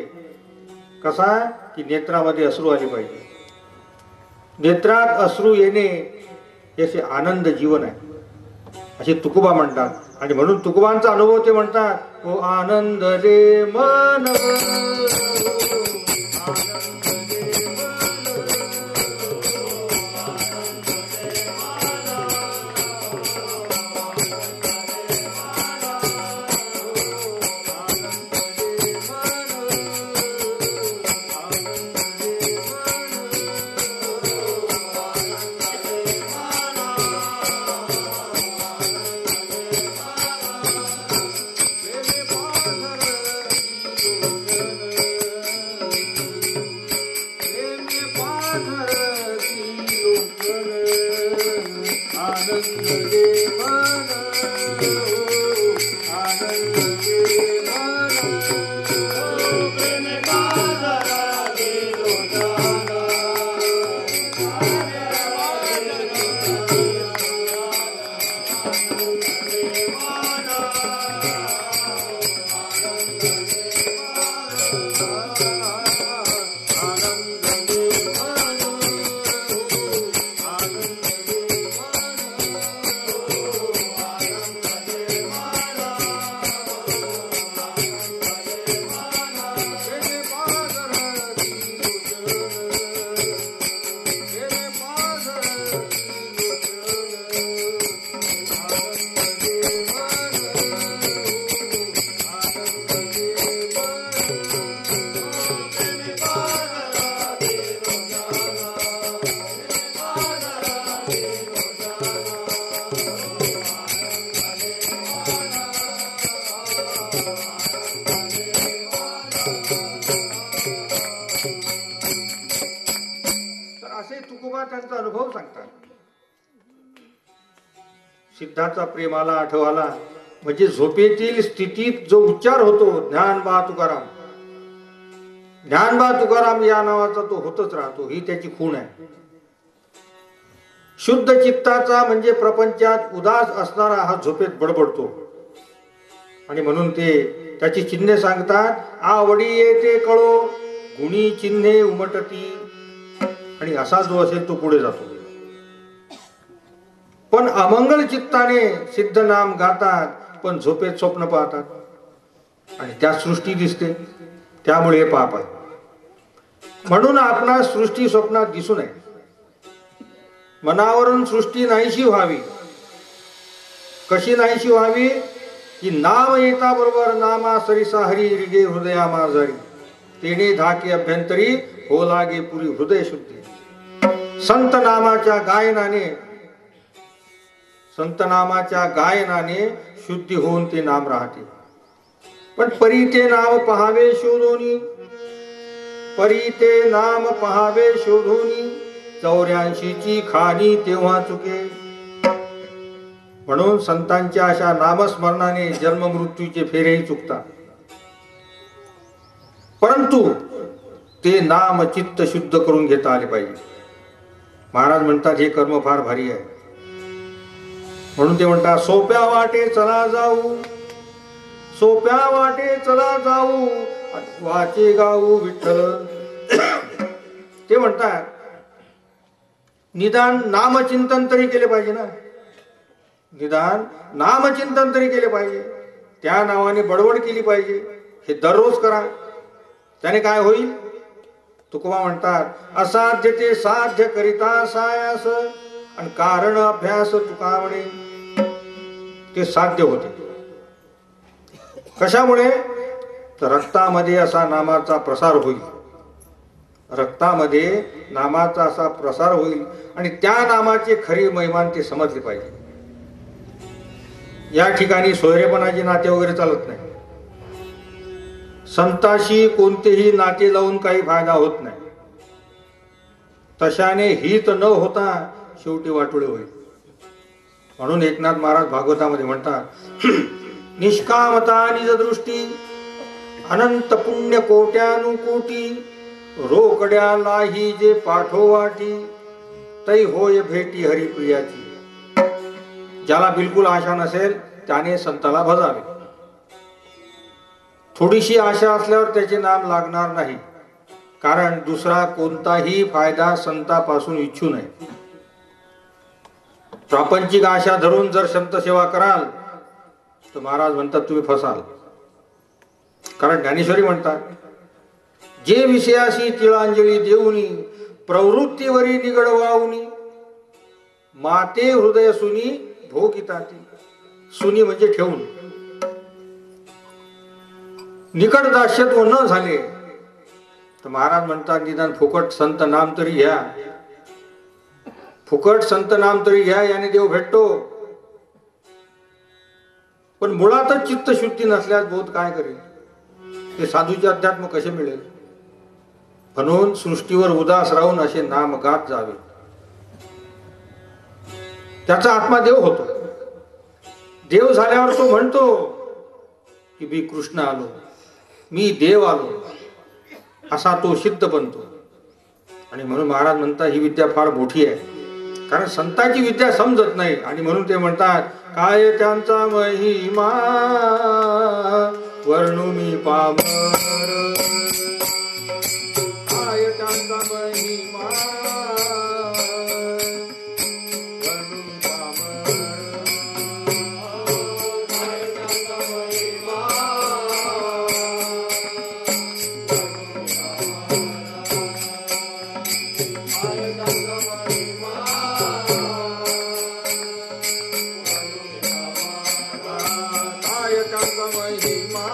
कसा की नेत्रामध्ये अश्रू आले पाहिजे. नेत्रात अश्रू येणे याचे आनंद जीवन आहे असे तुकोबा म्हणतात. आणि म्हणून तुकोबांचा अनुभव ते म्हणतात ओ आनंद रे मन त्यांचा अनुभव सांगतात. सिद्धाचा प्रेमाला आठवाला म्हणजे झोपेतील स्थितीत जो उच्चार होतो ज्ञानबा तुकाराम, ज्ञानबा तुकाराम या नावाचा तो होतच राहतो, ही त्याची खूण आहे. शुद्ध चित्ताचा म्हणजे प्रपंचात उदास असणारा हा झोपेत बडबडतो. आणि म्हणून ते त्याची चिन्हे सांगतात. आवडी येते कळो गुणी चिन्हे उमटती. आणि असा जो असेल तो पुढे जातो. पण अमंगल चित्ताने सिद्ध नाम गातात, पण झोपेत स्वप्न पाहतात आणि त्यात सृष्टी दिसते. त्यामुळे हे पाप आहे. म्हणून आपणास सृष्टी स्वप्नात दिसू नये. मनावरून सृष्टी नाहीशी व्हावी. कशी नाहीशी व्हावी? की नाम येता बरोबर नामा सरिसा हरी रिगे हृदया माझारी. तेने धाके अभ्यंतरी हो लागे पुरी हृदय शुद्धी. संत नामाच्या गायनाने, संत नामाच्या गायनाने शुद्धी होऊन ते नाम राहते. पण परी ते नाम पहावे शोधोनी, परी ते नाम पहावे शोधोनी. 84ची खाणी तेव्हा चुके. म्हणून संतांच्या अशा नामस्मरणाने जन्म मृत्यूचे फेरेही चुकतात. परंतु ते नाम चित्त शुद्ध करून घेता आले पाहिजे. महाराज म्हणतात हे कर्म फार भारी आहे. म्हणून ते म्हणतात सोप्या वाटे चला जाऊ, सोप्या वाटे चला जाऊ, वाचे गाऊ विठ्ठल. ते म्हणतात निदान नामचिंतन तरी केले पाहिजे ना, निदान नामचिंतन तरी केले पाहिजे. त्या नावाने बडबड केली पाहिजे. हे दररोज करा. त्याने काय होईल? तुकोबा म्हणतात असाध्य ते साध्य करिता सायास, आणि कारण अभ्यास तुका म्हणे. ते साध्य होते. कशामुळे? तर रक्तामध्ये असा नामाचा प्रसार होईल. रक्तामध्ये नामाचा असा प्रसार होईल आणि त्या नामाचे खरी महिमान ते समजले पाहिजे. या ठिकाणी सोयरेपणाचे नाते वगैरे चालत नाही. संताशी कोणतेही नाते लावून काही फायदा होत नाही. तशाने हित न होता शेवटी वाटोळे होईल. म्हणून एकनाथ महाराज भागवतामध्ये म्हणतात निष्कामता निज दृष्टी अनंत पुण्य कोट्यानुकोटी. रोकड्यालाही जे पाठोवाटी तै होय भेटी हरिप्रियाची. ज्याला बिलकुल आशा नसेल त्याने संताला भजावे. थोडीशी आशा असल्यावर त्याचे नाम लागणार नाही. कारण दुसरा कोणताही फायदा संतापासून इच्छू नये. प्रापंचिक आशा धरून जर संत सेवा कराल तर महाराज म्हणतात तुम्ही फसाल. कारण ज्ञानेश्वरी म्हणतात जे विषयाशी तिळांजली देऊनी प्रवृत्तीवरी निगड वाहुनी. माते हृदय सुनी भोगिताती. सुनी म्हणजे ठेवून. निकट दास्यत्व न झाले तर महाराज म्हणतात निदान फुकट संत नाम तरी घ्या. फुकट संत नाम तरी घ्या, याने देव भेटतो. पण मुळातच चित्तशुद्धी नसल्यास बोध काय करेल? ते साधूचे अध्यात्म कसे मिळेल? म्हणून सृष्टीवर उदास राहून असे नाम गात जावे. त्याचा आत्मा देव होतो. देव झाल्यावर तो म्हणतो की मी कृष्ण आलो, मी देव आलो, असा तो सिद्ध बनतो. आणि म्हणून महाराज म्हणतात ही विद्या फार मोठी आहे. कारण संतांची विद्या समजत नाही. आणि म्हणून ते म्हणतात काय त्यांचा महिमा वर्णू मी पामर. काय त्यांचा महिमा वर्णू मी पामर. काय त्यांचा महिमा महिमा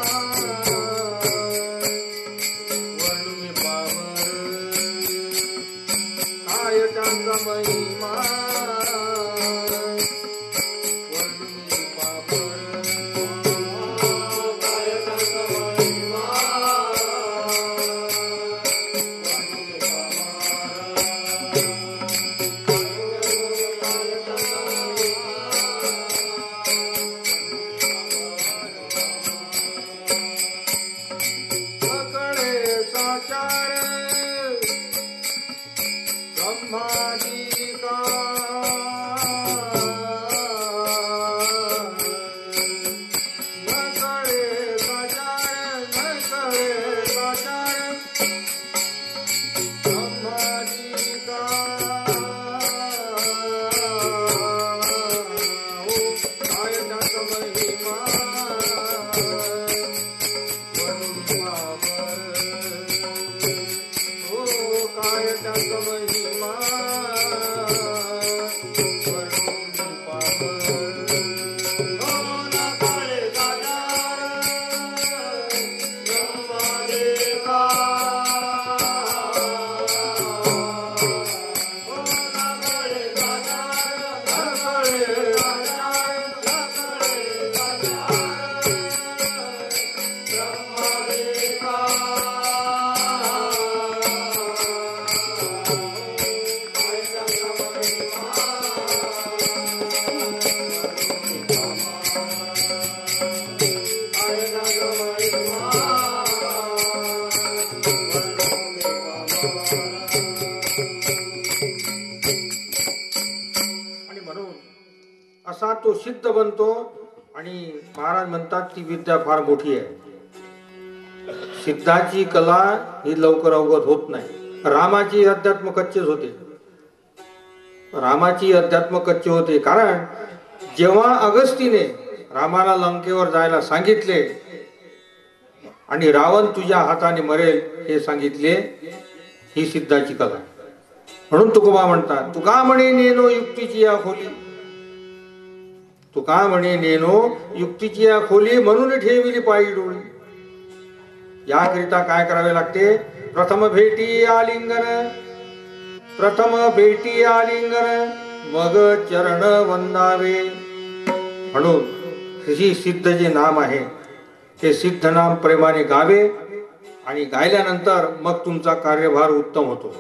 असा तो सिद्ध बनतो. आणि महाराज म्हणतात ती विद्या फार मोठी आहे. सिद्धाची कला ही लवकर अवगत होत नाही. रामाची अध्यात्म कच्चेच होते. रामाची अध्यात्म कच्चे होते कारण जेव्हा अगस्तीने रामाला लंकेवर जायला सांगितले आणि रावण तुझ्या हाताने मरेल हे सांगितले, ही सिद्धाची कला. म्हणून तुकोबा म्हणतात तुका म्हणे नेनो युक्तीची या खोली. तुका म्हणे नेनो युक्तीची या खोली म्हणून ठेविली पायी डोळी. याकरिता काय करावे लागते? प्रथम भेटी आलिंगन, प्रथम भेटी आलिंगन मग चरण वंदावे. म्हणून ही सिद्ध जे नाम आहे ते सिद्ध नाम प्रेमाने गावे आणि गायल्यानंतर मग तुमचा कार्यभार उत्तम होतो.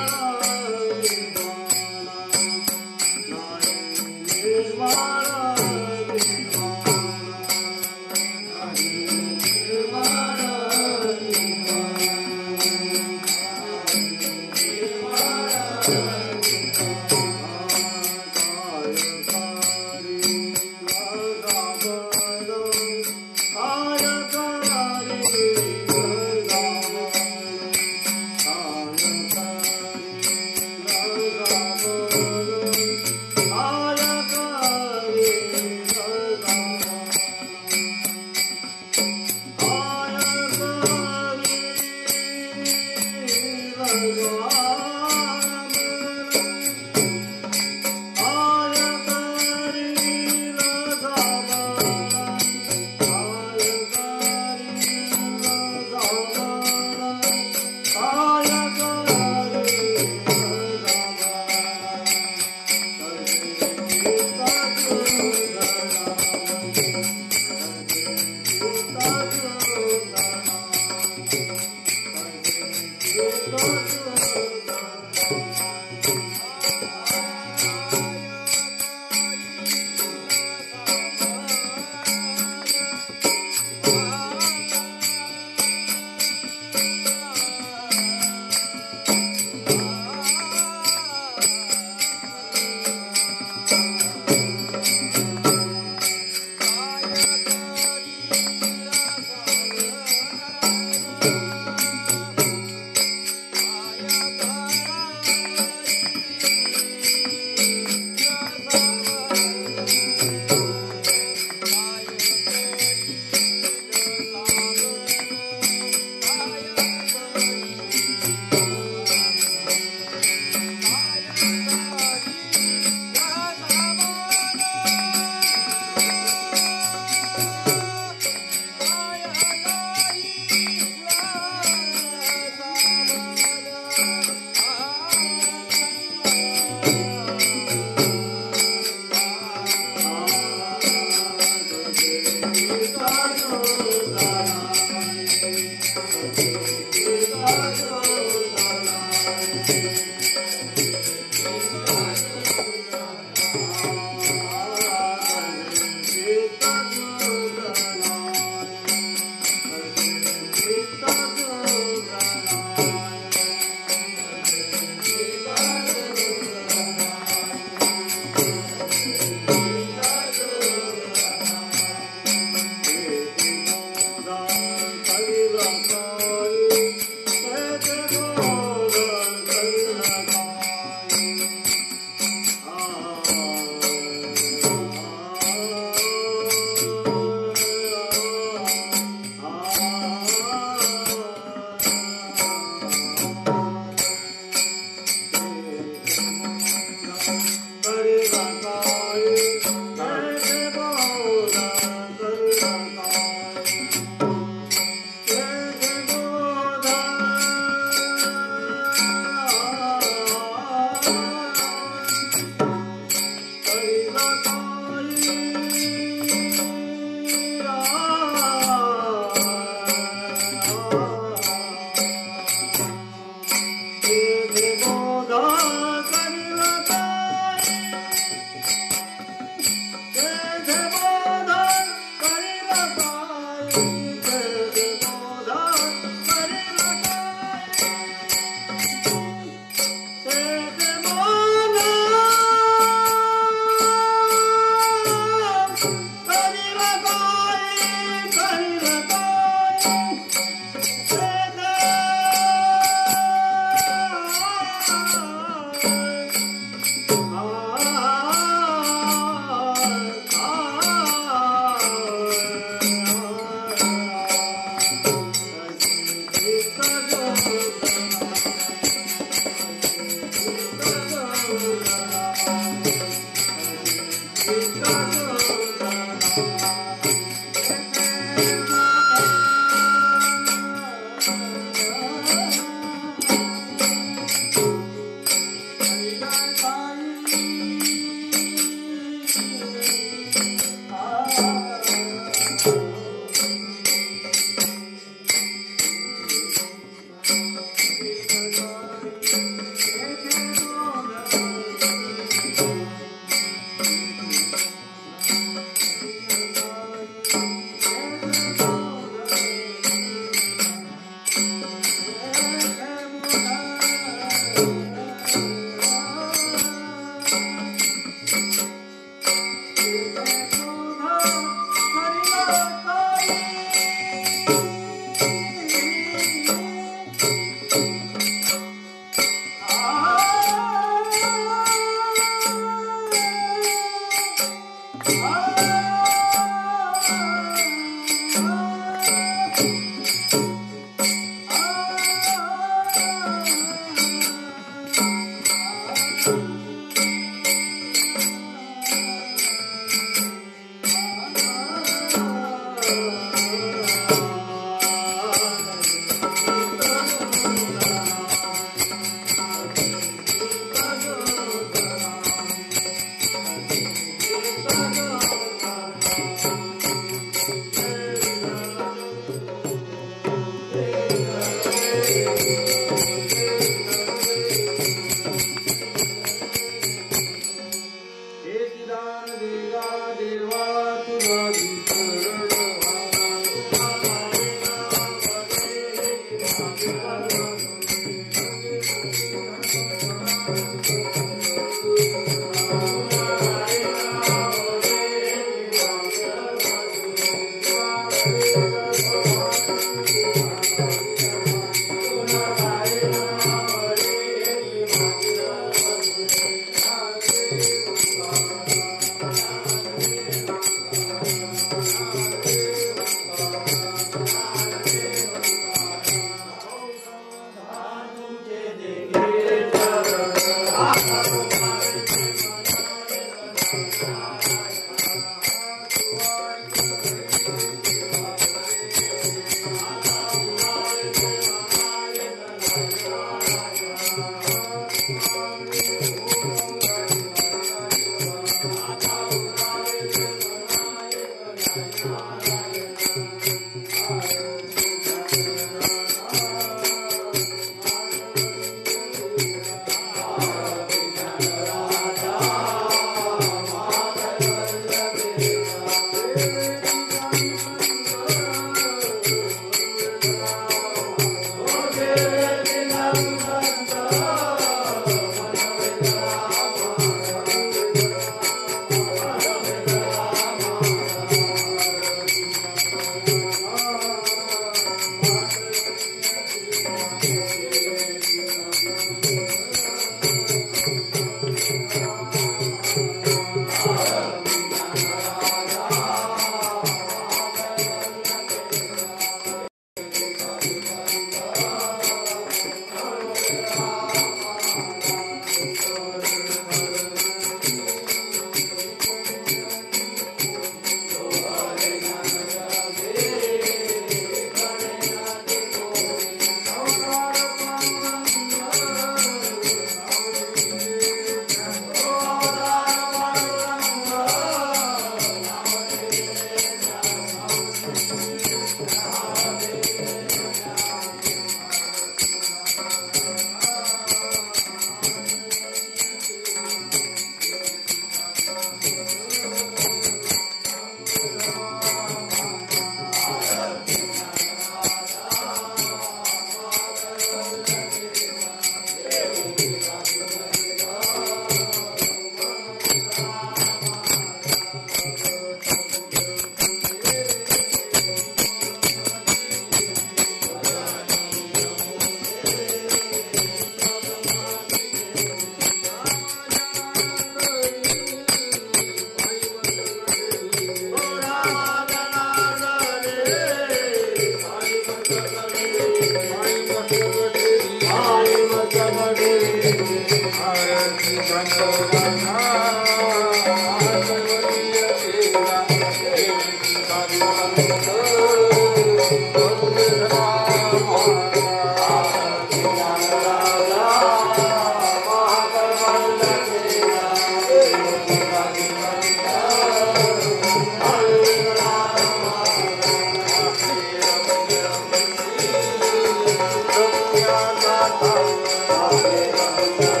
Hare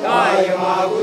काय मागू